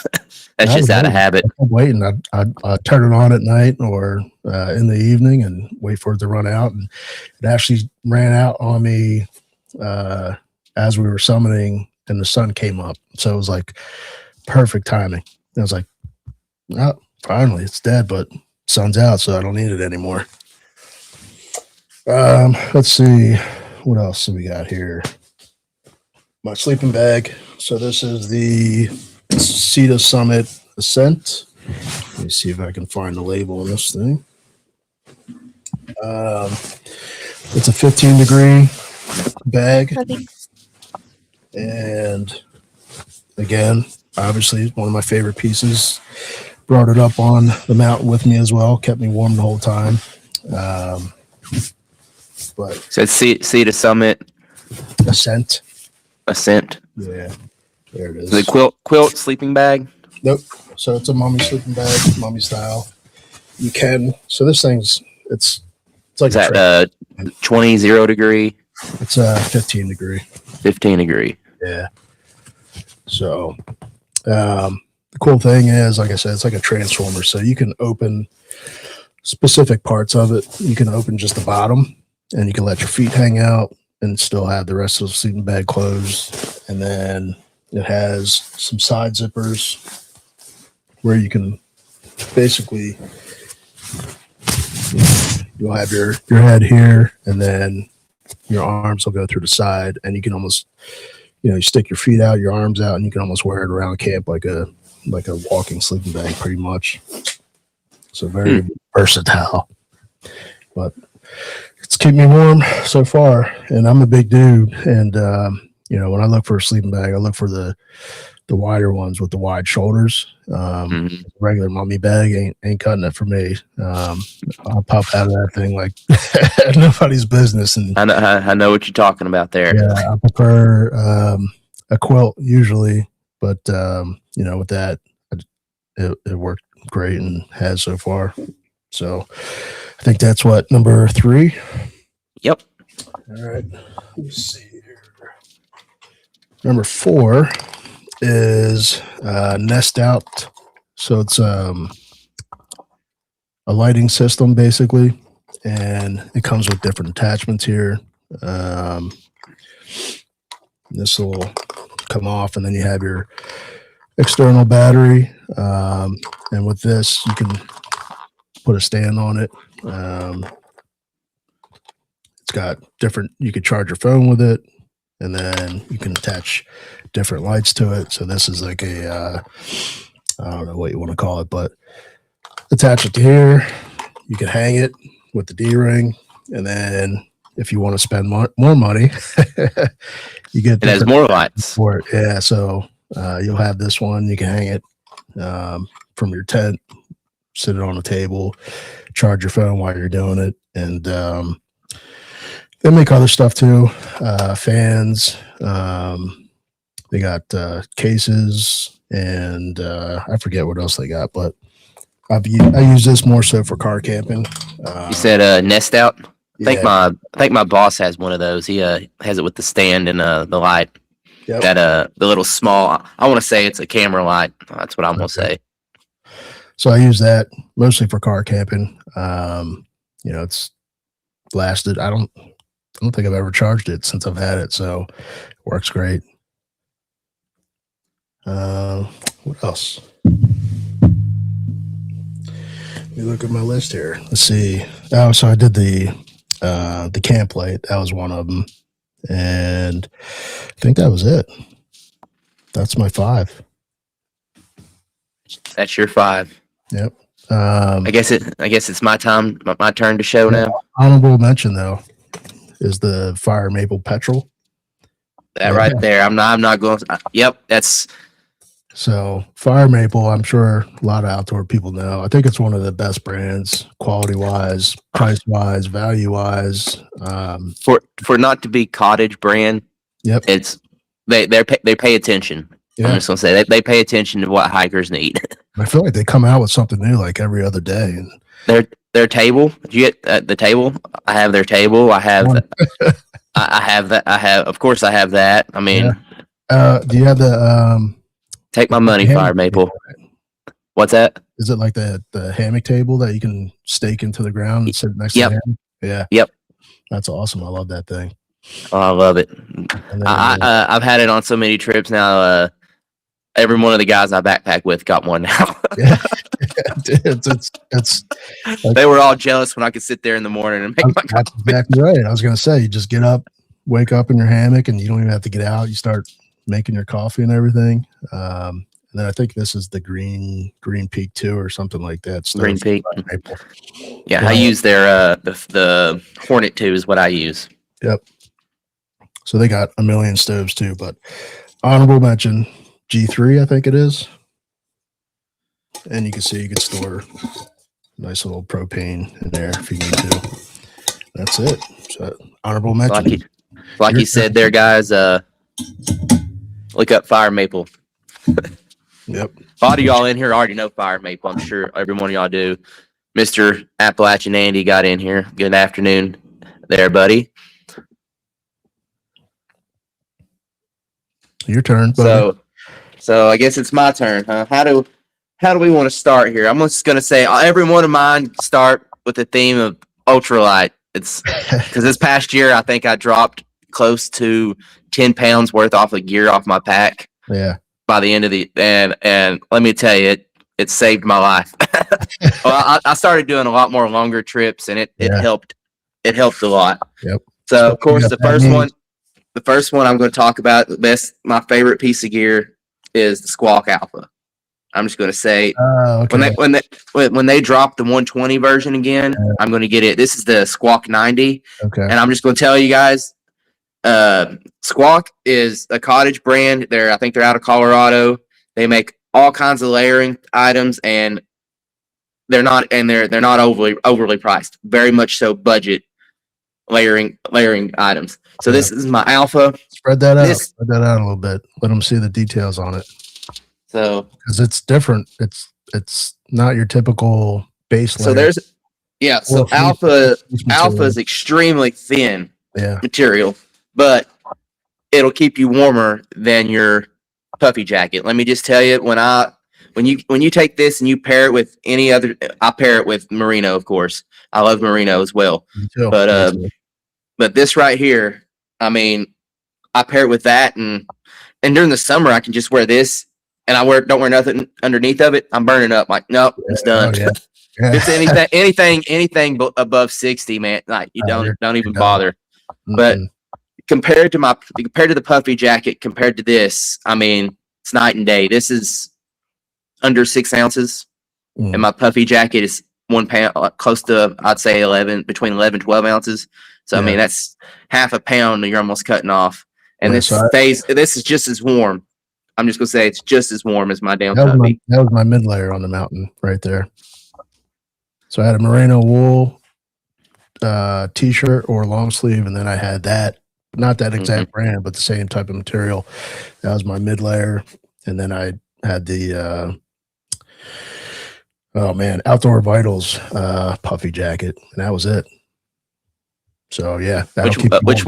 that's just out of habit. I'm waiting. I'd turn it on at night or in the evening and wait for it to run out. And it actually ran out on me as we were summiting, and the sun came up. So it was like perfect timing. I was like, oh, finally, it's dead, but sun's out, so I don't need it anymore. Let's see. What else do we got here? My sleeping bag. So this is the Cedar Summit Ascent. Let me see if I can find the label on this thing. It's a 15-degree bag. And again, obviously one of my favorite pieces. Brought it up on the mountain with me as well. Kept me warm the whole time. But So it's Cedar Summit Ascent. Yeah, there it is. The quilt sleeping bag. Nope. So it's a mummy sleeping bag, mummy style. You can. So this thing's it's like Is that 20 degree? It's a 15-degree. 15-degree. Yeah. So the cool thing is, like I said, it's like a transformer. So you can open specific parts of it. You can open just the bottom, and you can let your feet hang out and still have the rest of the sleeping bag closed. And then it has some side zippers where you can basically, you'll have your head here, and then your arms will go through the side, and you can almost, you stick your feet out, your arms out, and you can almost wear it around camp like a walking sleeping bag, pretty much. So very versatile. But it's kept me warm so far, and I'm a big dude. And when I look for a sleeping bag, I look for the wider ones with the wide shoulders. Regular mummy bag ain't cutting it for me. I'll pop out of that thing like nobody's business. And I know what you're talking about there. yeah, I prefer a quilt usually, but with that, it worked great and has so far. So I think that's what, number 3. Yep. All right. Let me see here. Number 4 is Nest Out. So it's a lighting system basically, and it comes with different attachments here. This will come off, and then you have your external battery. And with this, you can put a stand on it. It's got different, you could charge your phone with it, and then you can attach different lights to it. So this is like a, I don't know what you want to call it, but attach it to here. You can hang it with the D-ring, and then if you want to spend more money, you get it has more lights for it. Yeah, so you'll have this one. You can hang it from your tent, sit it on a table, charge your phone while you're doing it, and they make other stuff too, fans. They got cases, and I forget what else they got, but I use this more so for car camping. You said Nest Out. Yeah. I think my boss has one of those. He has it with the stand and the light. Yep. That the little small. I want to say it's a camera light. That's what I'm gonna say. So I use that mostly for car camping. It's lasted. I don't think I've ever charged it since I've had it, so it works great. What else? Let me look at my list here. Let's see. Oh, so I did the camp light. That was one of them, and I think that was it. That's my 5. That's your 5. Yep. I guess it's my turn to show now. Honorable mention though is the fire maple petrol. That right there. I'm not going. Yep, that's. So fire maple, I'm sure a lot of outdoor people know. I think it's one of the best brands, quality wise, price wise, value wise. For not to be cottage brand. Yep. It's they pay attention. Yeah. I'm just gonna say they pay attention to what hikers need. I feel like they come out with something new like every other day. And their table. Did you get the table? I have their table. I have. I have that. Of course, I have that. I mean, do you have the take my money, fire maple? What's that? Is it like the hammock table that you can stake into the ground and sit next to the hammock? Yeah. Yep. That's awesome. I love that thing. Oh, I love it. Then, I've had it on so many trips now. Every one of the guys I backpack with got one now. Yeah. it's they were all jealous when I could sit there in the morning and make my coffee. That's exactly right. I was going to say, you just get up, wake up in your hammock, and you don't even have to get out. You start making your coffee and everything. And then I think this is the Green Peak 2 or something like that. Green Peak. Yeah, I use their the Hornet 2 is what I use. Yep. So they got a million stoves too, but honorable mention G3, I think it is. And you can see you can store nice little propane in there if you need to. That's it. So honorable mention. Like you said there, guys, look up Fire Maple. Yep. A lot of y'all in here already know Fire Maple. I'm sure every one of y'all do. Mr. Appalachian Andy got in here. Good afternoon there, buddy. Your turn, buddy. So I guess it's my turn, huh? How do we want to start here? I'm just gonna say every one of mine start with the theme of ultralight. It's because this past year I think I dropped close to 10 pounds worth off of gear off my pack. Yeah. By the end of the and let me tell you, it saved my life. Well, I started doing a lot more longer trips, and it helped. It helped a lot. Yep. So of course the first one I'm going to talk about, my favorite piece of gear is the Squawk Alpha. I'm just going to say okay. when they drop the 120 version again, I'm going to get it. This is the Squawk 90. Okay. And I'm just going to tell you guys, Squawk is a cottage brand. I think they're out of Colorado. They make all kinds of layering items, and they're not overly priced. Very much so budget layering items. So this is my Alpha. Spread that out. Spread that out a little bit. Let them see the details on it. So because it's different. It's not your typical base layer. So Alpha is extremely thin material, but it'll keep you warmer than your puffy jacket. Let me just tell you, when you take this and you pair it with any other, I pair it with merino, of course. I love merino as well. But this right here, I mean, I pair it with that, and during the summer I can just wear this, and don't wear nothing underneath of it. I'm burning up. Like, nope, it's done. It's anything above 60, man. Like, you don't even bother. Mm-hmm. But compared to the puffy jacket, compared to this, I mean, it's night and day. This is under 6 ounces, and my puffy jacket is 1 pound, close to, I'd say between 11 and 12 ounces. So I mean, that's half a pound that you're almost cutting off, and this is just as warm. I'm just gonna say it's just as warm as my down puffy. That was my mid layer on the mountain right there. So I had a merino wool t-shirt or long sleeve, and then I had that, not that exact brand, but the same type of material. That was my mid layer, and then I had the Outdoor Vitals puffy jacket, and that was it. So yeah, which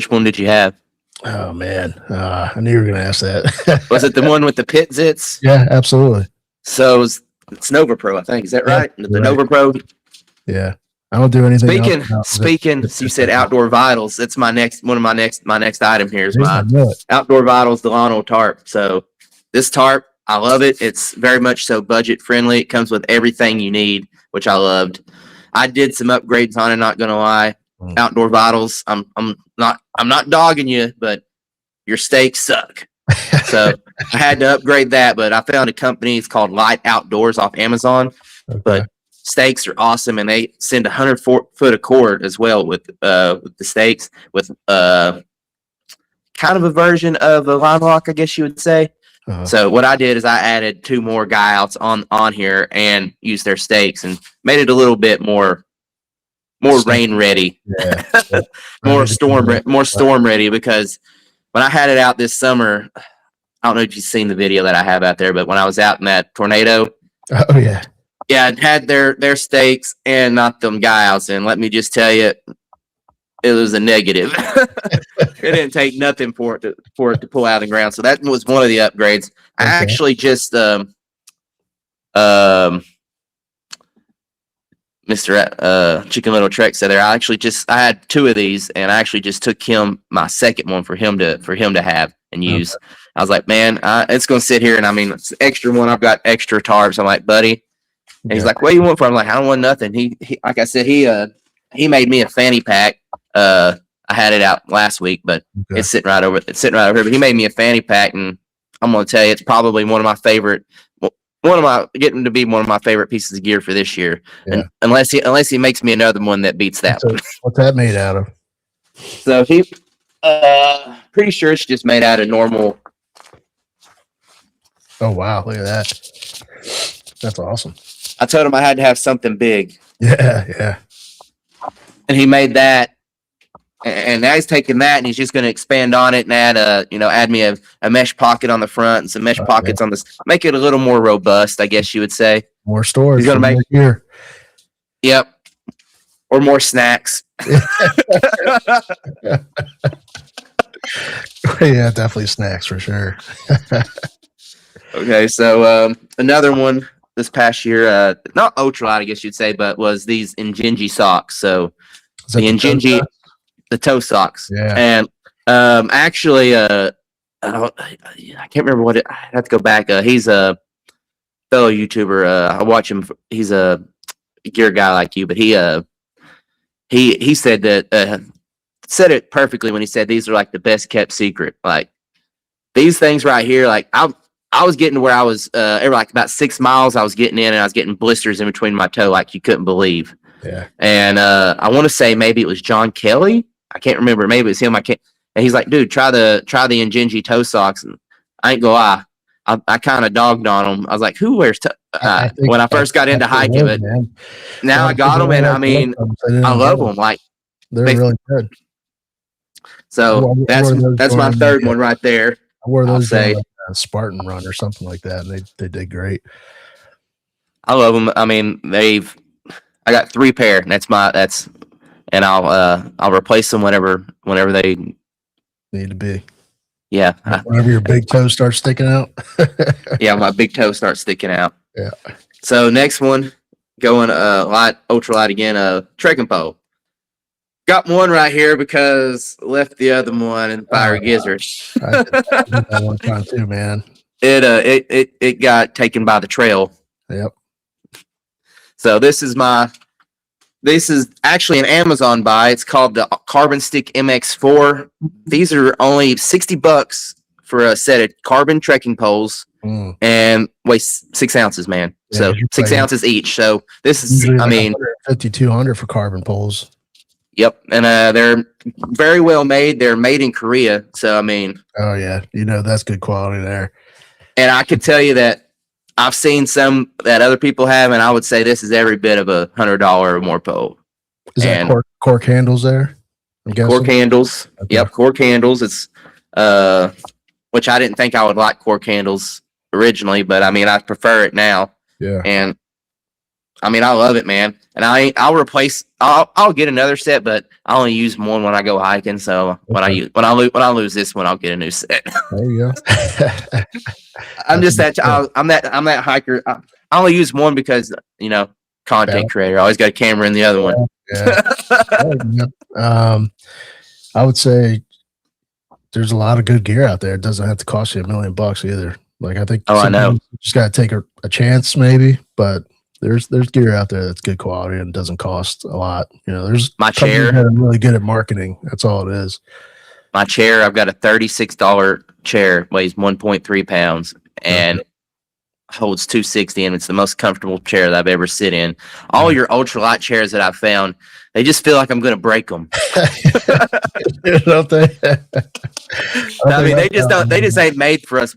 one did you have? Oh man, I knew you were going to ask that. Was it the one with the pit zits? Yeah, absolutely. So it's Nova Pro, I think. Is that right? The Nova Pro. Yeah, I don't do anything. Speaking, you said Outdoor Vitals. That's my next item here is my Outdoor Vitals Delano tarp. So this tarp, I love it. It's very much so budget friendly. It comes with everything you need. which I loved. I did some upgrades on it, not gonna lie. Outdoor Vitals. I'm not dogging you, but your steaks suck. So I had to upgrade that, but I found a company. It's called Light Outdoors off Amazon. Okay. But steaks are awesome, and they send 100 foot of cord as well with the steaks with kind of a version of a line lock, I guess you would say. So what I did is I added 2 more guy outs on here and used their stakes and made it a little bit more rain ready, more storm ready, because when I had it out this summer, I don't know if you've seen the video that I have out there, but when I was out in that tornado, it had their stakes and knocked them guy outs in. Let me just tell you, it was a negative. It didn't take nothing for it to pull out of the ground. So that was one of the upgrades. I actually just Mr. Chicken Little Trek said there. I had 2 of these, and I actually just took him my second one for him to have and use. I was like, man, it's gonna sit here, and I mean, it's the extra one. I've got extra tarps. I'm like, buddy, and he's like, what do you want for? I'm like, I don't want nothing. He like I said, he made me a fanny pack. I had it out last week, but it's sitting right over here. But he made me a fanny pack, and I'm gonna tell you, it's probably getting to be one of my favorite pieces of gear for this year. And unless he makes me another one that beats that one. What's that made out of? So he pretty sure it's just made out of normal. Oh wow, look at that. That's awesome. I told him I had to have something big. Yeah. And he made that. And now he's taking that and he's just going to expand on it and add me a mesh pocket on the front and some mesh pockets on this, make it a little more robust, I guess you would say. More storage. He's going to make here. Yep. Or more snacks. Yeah, definitely snacks for sure. Okay, so another one this past year, not ultralight, I guess you'd say, but was these Injinji socks. So the Injinji. The toe socks. Yeah. And actually, I can't remember I have to go back. He's a fellow YouTuber. I watch him. He's a gear guy like you, but he said that said it perfectly when he said these are like the best kept secret. Like these things right here, like I was getting to where I was every like about 6 miles. I was getting in and I was getting blisters in between my toe like you couldn't believe. Yeah. And I want to say maybe it was John Kelly. I can't remember. Maybe it's him. I can't. And he's like, dude, try the Injinji toe socks. And I ain't gonna lie, I kind of dogged on them. I was like, who wears when I first got into hiking? But now I got them, and I mean, I love them. Like they're really good. So that's my third one right there. I wore those a Spartan run or something like that, and they did great. I love them. I mean, I got 3 pair, and and I'll replace them whenever they need to be. Yeah. Whenever your big toe starts sticking out. Yeah, my big toe starts sticking out. Yeah. So next one, going ultralight again, trekking pole. Got one right here because left the other one in Fiery Gizzard. I did that one time too, man. It got taken by the trail. Yep. So this is actually an Amazon buy. It's called the Carbon Stick MX4. These are only $60 for a set of carbon trekking poles and weigh 6 ounces, man. Yeah, so 6 ounces each. So this is, I mean, 5,200 for carbon poles. Yep. And they're very well made. They're made in Korea. So, I mean. Oh, yeah. That's good quality there. And I can tell you that I've seen some that other people have, and I would say this is every bit of $100 or more pole. Is that cork handles there? Cork handles. Okay. Yep, cork handles. It's which I didn't think I would like cork handles originally, but I mean I prefer it now. Yeah. And I mean I love it, man. And I'll get another set, but I only use one when I go hiking. So when I lose this one, I'll get a new set. There you go. I'm that hiker. I only use one because content creator. I always got a camera in the other one. Yeah. I would say there's a lot of good gear out there. It doesn't have to cost you $1 million either. Like I think I know. You just gotta take a chance maybe, but there's gear out there that's good quality and doesn't cost a lot. There's My companies chair. that are really good at marketing. That's all it is. My chair, I've got a $36 chair, weighs 1.3 pounds, and holds 260, and it's the most comfortable chair that I've ever sit in. All your ultralight chairs that I've found, they just feel like I'm going to break them. Don't they? I mean, they just ain't made for us,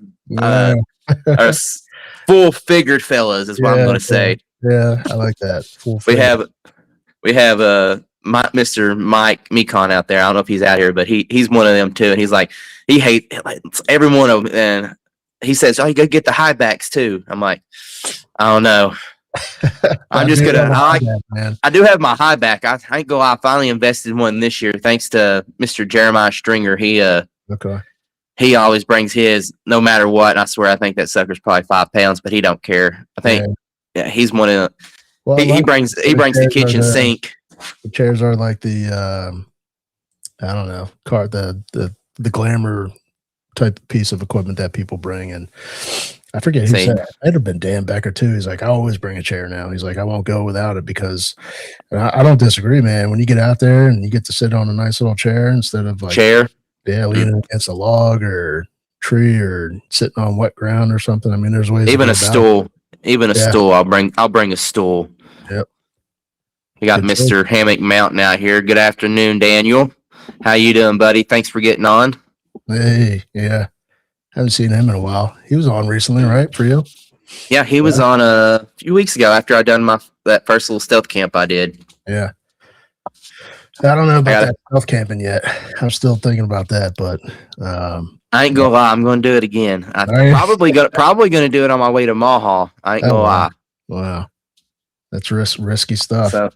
us full-figured fellas, is what I'm going to say. Yeah, I like that. We have Mr. Mike Mekon out there. I don't know if he's out here, but he's one of them too. And he's like, he hates every one of them. And he says, "Oh, you gotta get the high backs too." I'm like, I don't know. I'm just gonna. I do have my high back. I ain't gonna lie. I finally invested in one this year, thanks to Mr. Jeremiah Stringer. He always brings his, no matter what. And I swear, I think that sucker's probably 5 pounds, but he don't care. I think, he's one of the. Well, he brings the kitchen sink. The chairs are like the I don't know, the glamour type piece of equipment that people bring. And I forget who said it. Might have been Dan Becker too. He's like, I always bring a chair now. He's like, I won't go without it because I don't disagree, man. When you get out there and you get to sit on a nice little chair instead of like leaning against a log or tree or sitting on wet ground or something. I mean, there's ways. Even a stool. Even a stool. I'll bring a stool. Yep. We got Mr. Hammock Mountain out here. Good afternoon, Daniel. How you doing, buddy? Thanks for getting on. Hey, yeah. Haven't seen him in a while. He was on recently, right, for you? Yeah, he was on a few weeks ago after I done that first little stealth camp I did. Yeah. I don't know about that stealth camping yet. I'm still thinking about that, but I ain't gonna lie. I'm gonna do it again. I'm probably gonna do it on my way to Maha. I ain't gonna lie. Wow. That's risky stuff. So,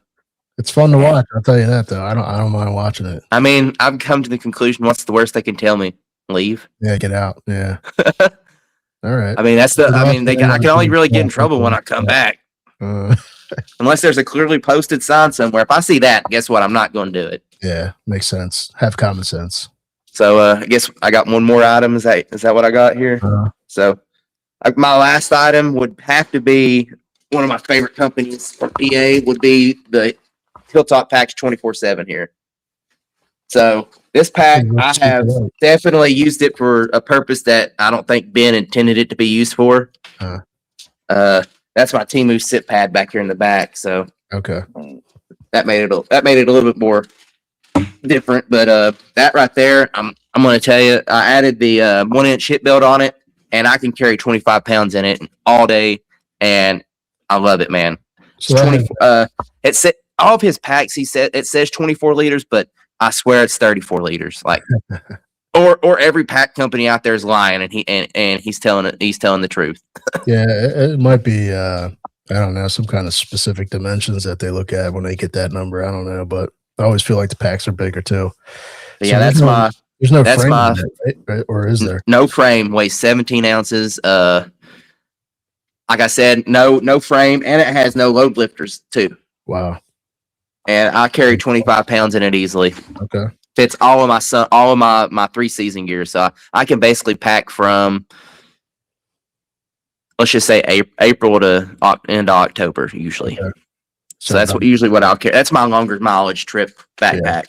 it's fun to watch. I'll tell you that, though. I don't mind watching it. I mean, I've come to the conclusion: what's the worst they can tell me? Leave. Yeah, get out. Yeah. All right. I mean, I can only really get in trouble when I come back, unless there's a clearly posted sign somewhere. If I see that, guess what? I'm not going to do it. Yeah, makes sense. Have common sense. So, I guess I got one more item. Is that what I got here? So, my last item would have to be. One of my favorite companies for PA would be the Hilltop Packs 24/7 here. So this pack, I have definitely used it for a purpose that I don't think Ben intended it to be used for. That's my Temu sit pad back here in the back. So that made it a little bit more different. But that right there, I'm going to tell you, I added the 1-inch hip belt on it, and I can carry 25 pounds in it all day, and I love it, man. So it said all of his packs. He said it says 24 liters, but I swear it's 34 liters. Like, or every pack company out there is lying, and he's telling the truth. Yeah, it might be. I don't know, some kind of specific dimensions that they look at when they get that number. I don't know, but I always feel like the packs are bigger too. So yeah, there's no frame in it, right? Or is there? No frame. Weighs 17 ounces. Like I said, no frame, and it has no load lifters too. Wow. And I carry 25 pounds in it easily. Okay. Fits all of my 3-season gear, so I can basically pack from, let's just say April to end of October usually. Okay. So that's usually what I'll carry. That's my longer mileage trip backpack.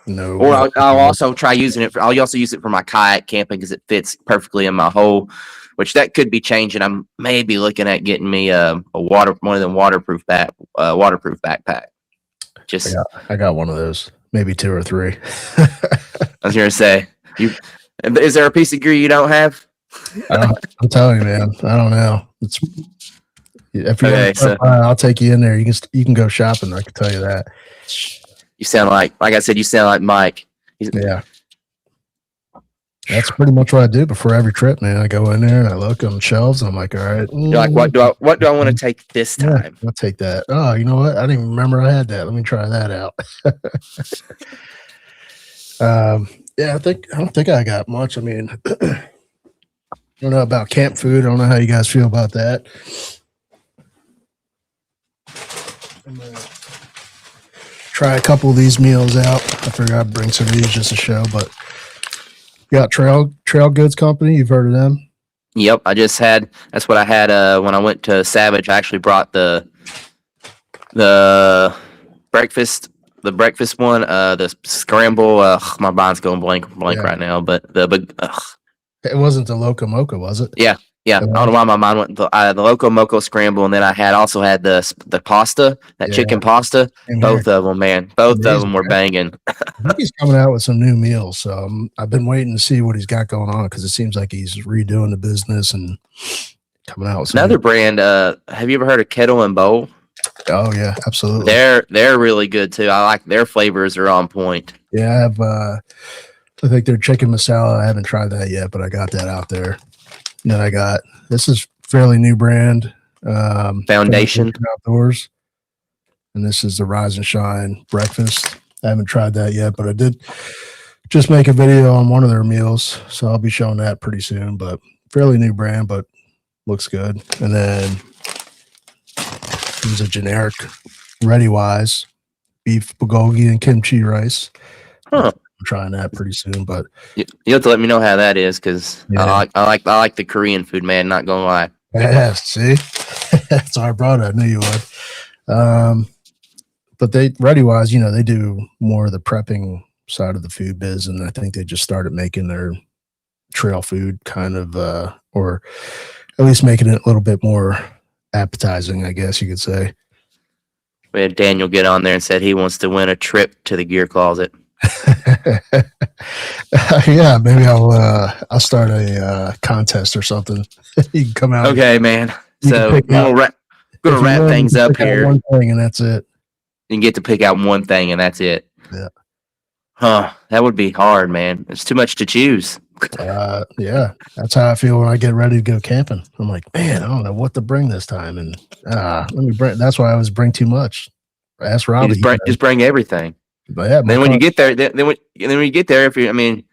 Yeah. Or I'll also try using it. I'll also use it for my kayak camping because it fits perfectly in my hole. Which that could be changing. I'm maybe looking at getting me one of them waterproof backpack. I got one of those, maybe 2 or 3. I was gonna say, is there a piece of gear you don't have? I'm telling you, man. I don't know. If you I'll take you in there. You can go shopping. I can tell you that. You sound like I said. You sound like Mike. Yeah. That's pretty much what I do before every trip, man. I go in there and I look on shelves and I'm like, all right. You're like, what do I want to take this time? I'll take that. Oh, you know what? I didn't even remember I had that. Let me try that out. Yeah, I don't think I got much. I mean, I don't know about camp food. I don't know how you guys feel about that. I'm gonna try a couple of these meals out. I figured I'd bring some of these just to show, but you got Trail Goods Company. You've heard of them? Yep. That's what I had when I went to Savage. I actually brought the The breakfast one, the scramble. My mind's going blank Yeah. right now. But It wasn't the Loco Moco, was it? yeah. I don't know why my mind went the Loco Moco scramble, and then I also had the pasta, that chicken pasta. Same Both here. of them, man. Both of Amazing, them were man. banging. I think he's coming out with some new meals, so I've been waiting to see what he's got going on because it seems like he's redoing the business and coming out with some Another brand. Have you ever heard of Kettle and Bowl? Oh yeah, absolutely. They're really good too. I like their flavors are on point. Yeah, I have. I think their chicken masala. I haven't tried that yet, but I got that out there. And then I got this is fairly new brand. Foundation Outdoors, and this is the Rise and Shine breakfast. I haven't tried that yet, but I did just make a video on one of their meals, so I'll be showing that pretty soon. But fairly new brand, but looks good. And then there's a generic Ready Wise beef bulgogi and kimchi rice. Huh. I'm trying that pretty soon, but you have to let me know how that is because I like the Korean food, man. Not gonna lie. yeah, see, that's why I brought it. I knew you would. But they Ready Wise, they do more of the prepping side of the food biz, and I think they just started making their trail food kind of, or at least making it a little bit more appetizing, I guess you could say. We had Daniel get on there and said he wants to win a trip to the gear closet. Yeah, maybe I'll start a contest or something. You can come out. Okay, man. So I'm gonna wrap things up here. One thing and that's it. You can get to pick out one thing and that's it. Yeah. Huh. That would be hard, man. It's too much to choose. Yeah, that's how I feel when I get ready to go camping. I'm like, man, I don't know what to bring this time, and let me bring. That's why I always bring too much. Ask Robbie. Just bring everything. But yeah, then when you get there, then when you get there, like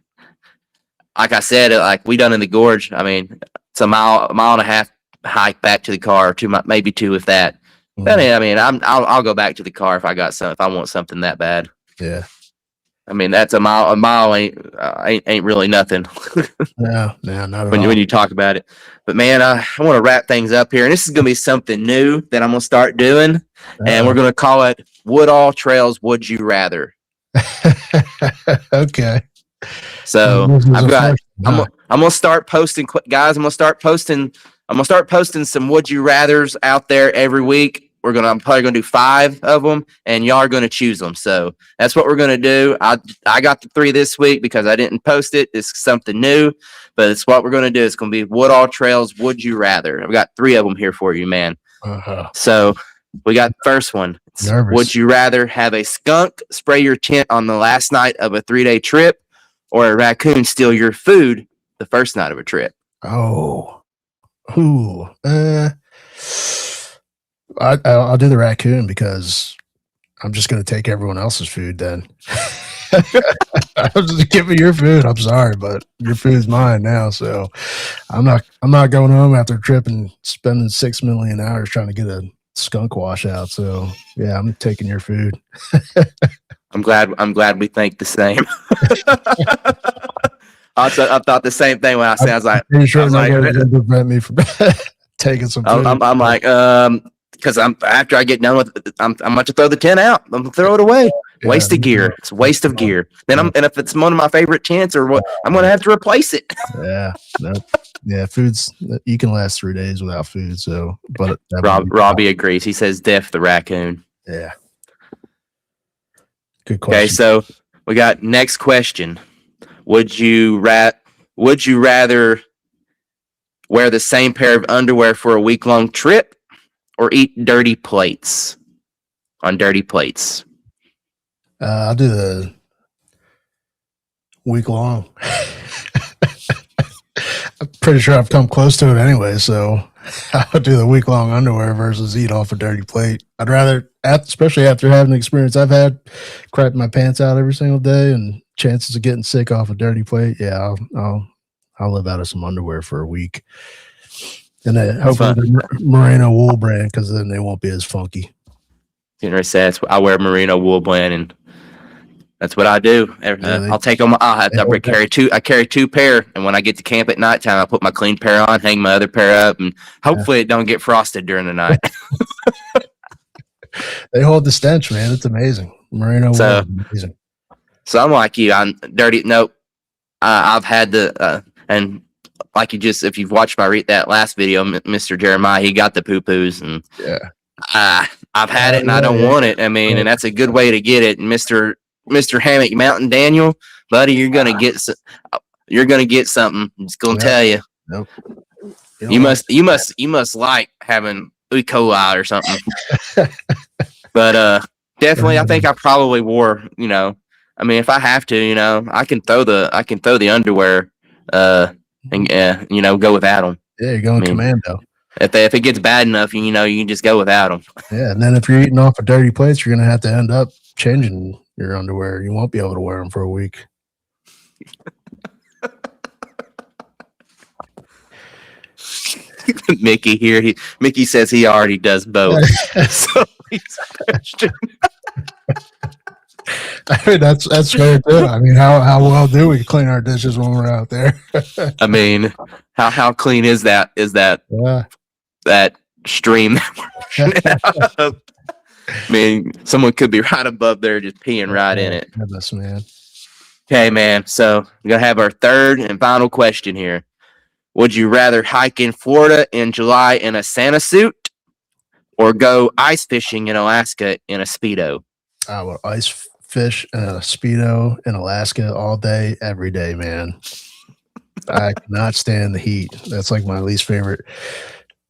I said, like we done in the gorge. I mean, it's a mile and a half hike back to the car, maybe two, if that. Mm-hmm. I'll go back to the car if I want something that bad. Yeah. I mean, that's a mile ain't really nothing. No, not at all. When you talk about it. But man, I want to wrap things up here, and this is going to be something new that I'm going to start doing, and we're going to call it Woodall Trails Would You Rather. Okay. So I'm going to start posting, guys. I'm going to start posting some Would You Rathers out there every week. I'm probably going to do 5 of them, and y'all are going to choose them. So that's what we're going to do. I got the 3 this week because I didn't post it. It's something new, but it's what we're going to do. It's going to be Woodall Trails Would You Rather. I've got 3 of them here for you, man. Uh-huh. So we got the first one. Would you rather have a skunk spray your tent on the last night of a 3-day trip, or a raccoon steal your food the first night of a trip? Oh, I'll do the raccoon because I'm just going to take everyone else's food then. Just give me your food. I'm sorry, but your food's mine now. So I'm not going home after a trip and spending 6 million hours trying to get a skunk wash out. So yeah, I'm taking your food. I'm glad we think the same. I thought the same thing when I said, I was like, pretty sure nobody's going to prevent me from taking some food. I'm like, because after I get done with it, I'm about to throw the tent out. I'm gonna throw it away. Yeah, waste of gear. It's a waste of gear. And if it's one of my favorite tents or what, I'm gonna have to replace it. Yeah. Food's, you can last 3 days without food. So, but Robbie agrees. He says, "Def the raccoon." Yeah. Good question. Okay, so we got next question. Would you rather wear the same pair of underwear for a week-long trip, or eat dirty plates on dirty plates? I'll do the week long. I'm pretty sure I've come close to it anyway, so I'll do the week long underwear versus eat off a dirty plate. I'd rather, especially after having the experience I've had, crap my pants out every single day and chances of getting sick off a dirty plate. Yeah, I'll live out of some underwear for a week. And then hopefully the merino wool brand, because then they won't be as funky. I wear merino wool brand, and that's what I do. I'll take them. I carry 2 pair, and when I get to camp at nighttime, I put my clean pair on, hang my other pair up, and hopefully it don't get frosted during the night. They hold the stench, man. It's amazing. Merino wool is amazing. So I'm like you. I'm dirty. Nope. I've had the and like if you've watched that last video, Mr. Jeremiah, he got the poo-poos, and I've had it and I don't want it. I mean, and that's a good way to get it. And Mr. Hammock Mountain Daniel, buddy, you're gonna get something. I'm just gonna tell you. Nope. You must like having E. coli or something. But definitely, I think I probably wore. I mean, if I have to, I can throw the underwear, and go without them. Yeah, you're going commando. If it gets bad enough, you can just go without them. Yeah, and then if you're eating off of dirty plates, you're gonna have to end up changing your underwear. You won't be able to wear them for a week. Mickey here. Mickey says he already does both. So he's I mean, that's fair too. I mean, how well do we clean our dishes when we're out there? I mean, how clean is that? That stream? I mean, someone could be right above there, just peeing right in it. Goodness, man. Okay, man. So we're gonna have our third and final question here. Would you rather hike in Florida in July in a Santa suit, or go ice fishing in Alaska in a Speedo? I would ice fish in a Speedo in Alaska all day, every day, man. I cannot stand the heat. That's like my least favorite.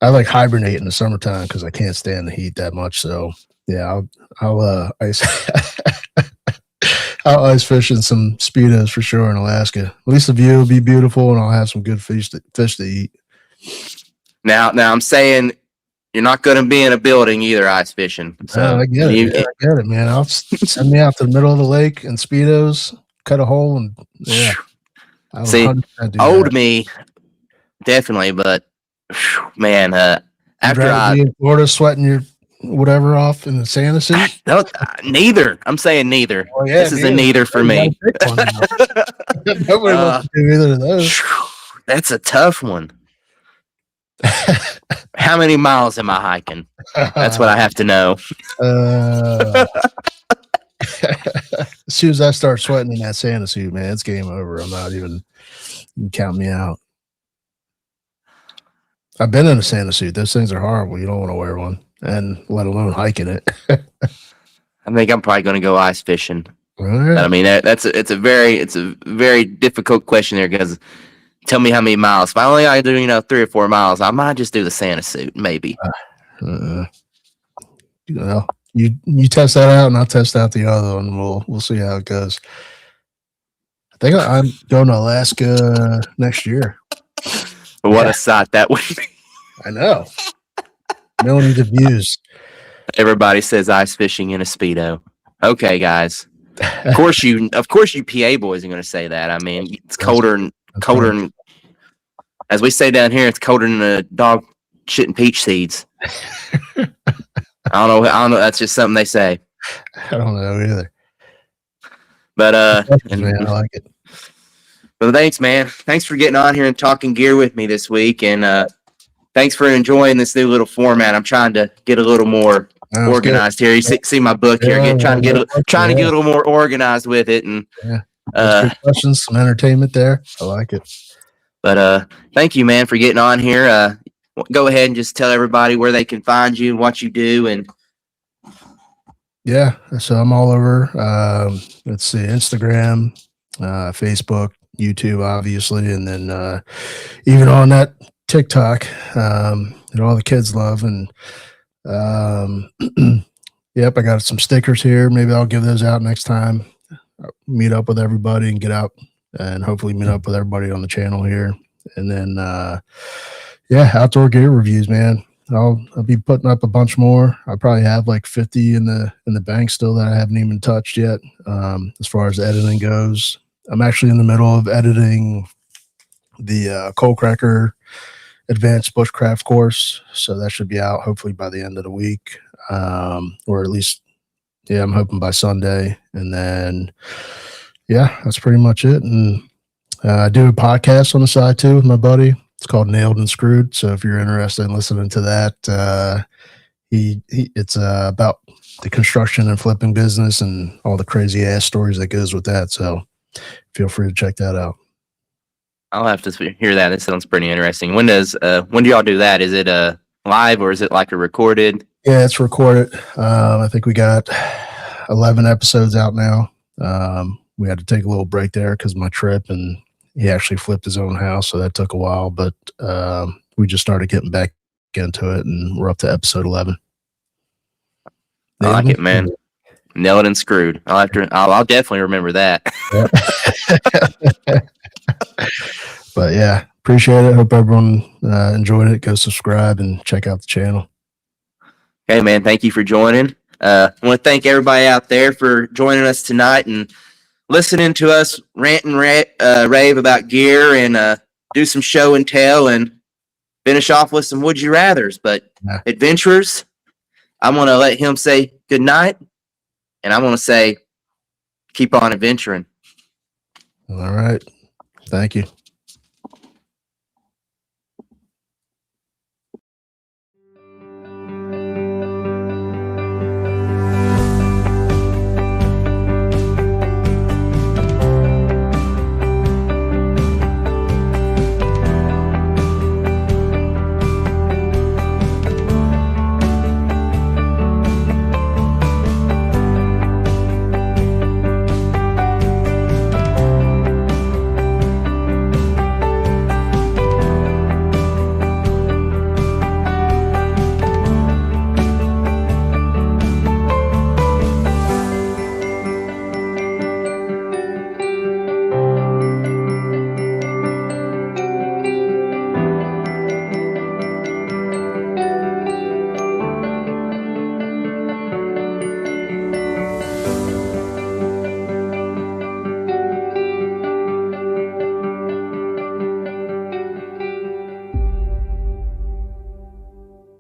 I like hibernate in the summertime because I can't stand the heat that much. So yeah, I'll ice I'll ice fish in some Speedos for sure in Alaska. At least the view will be beautiful, and I'll have some good fish to eat. Now I'm saying you're not going to be in a building either ice fishing. So I get it. I get it, man. I'll send me out to the middle of the lake in Speedos, cut a hole, and see, old me, definitely, but man, after I be in Florida sweating your whatever off in the Santa suit? No, neither. I'm saying neither. Oh, yeah, this is a neither for me. Nobody wants to do either of those. That's a tough one. How many miles am I hiking? That's what I have to know. As soon as I start sweating in that Santa suit, man, it's game over. I'm not even, you count me out. I've been in a Santa suit. Those things are horrible. You don't want to wear one, and let alone hiking it. I think I'm probably going to go ice fishing. Right. I mean, it's a very difficult question there, because tell me how many miles. If I only got to do 3 or 4 miles, I might just do the Santa suit, maybe. You test that out, and I'll test out the other one. We'll see how it goes. I think I'm going to Alaska next year. What a sight that would be. I know. Millions of views. Everybody says ice fishing in a Speedo. Okay, guys. Of course you PA boys are going to say that. I mean, it's colder and as we say down here, it's colder than a dog shitting peach seeds. I don't know. That's just something they say. I don't know either. But man, I like it. But thanks, man. Thanks for getting on here and talking gear with me this week, and thanks for enjoying this new little format. I'm trying to get a little more organized here. You see my book here. Trying to get a little more organized with it, and good questions, some entertainment there. I like it. But thank you, man, for getting on here. Go ahead and just tell everybody where they can find you and what you do. And yeah, so I'm all over. Let's see, Instagram, Facebook, YouTube, obviously, and then even on that TikTok that all the kids love. And yep, I got some stickers here. Maybe I'll give those out next time. Meet up with everybody and get out and hopefully meet up with everybody on the channel here. And then outdoor gear reviews, man. I'll be putting up a bunch more. I probably have like 50 in the bank still that I haven't even touched yet. As far as editing goes, I'm actually in the middle of editing the Coal Cracker Advanced Bushcraft course, so that should be out hopefully by the end of the week, or at least, I'm hoping by Sunday. And then, that's pretty much it. And I do a podcast on the side too with my buddy. It's called Nailed and Screwed. So if you're interested in listening to that, it's about the construction and flipping business and all the crazy ass stories that goes with that. So feel free to check that out. I'll have to hear that. It sounds pretty interesting. When do y'all do that? Is it live or is it like a recorded? Yeah, it's recorded. I think we got 11 episodes out now. We had to take a little break there because of my trip, and he actually flipped his own house, so that took a while. But we just started getting back into it, and we're up to episode 11. I like it, man. Nailed and screwed. I'll definitely remember that. But yeah, appreciate it. Hope everyone enjoyed it. Go subscribe and check out the channel. Hey, man, thank you for joining. I want to thank everybody out there for joining us tonight and listening to us rant and rave about gear and do some show and tell and finish off with some would you rathers. But adventurers, I'm going to let him say good night, and I'm going to say keep on adventuring. All right. Thank you.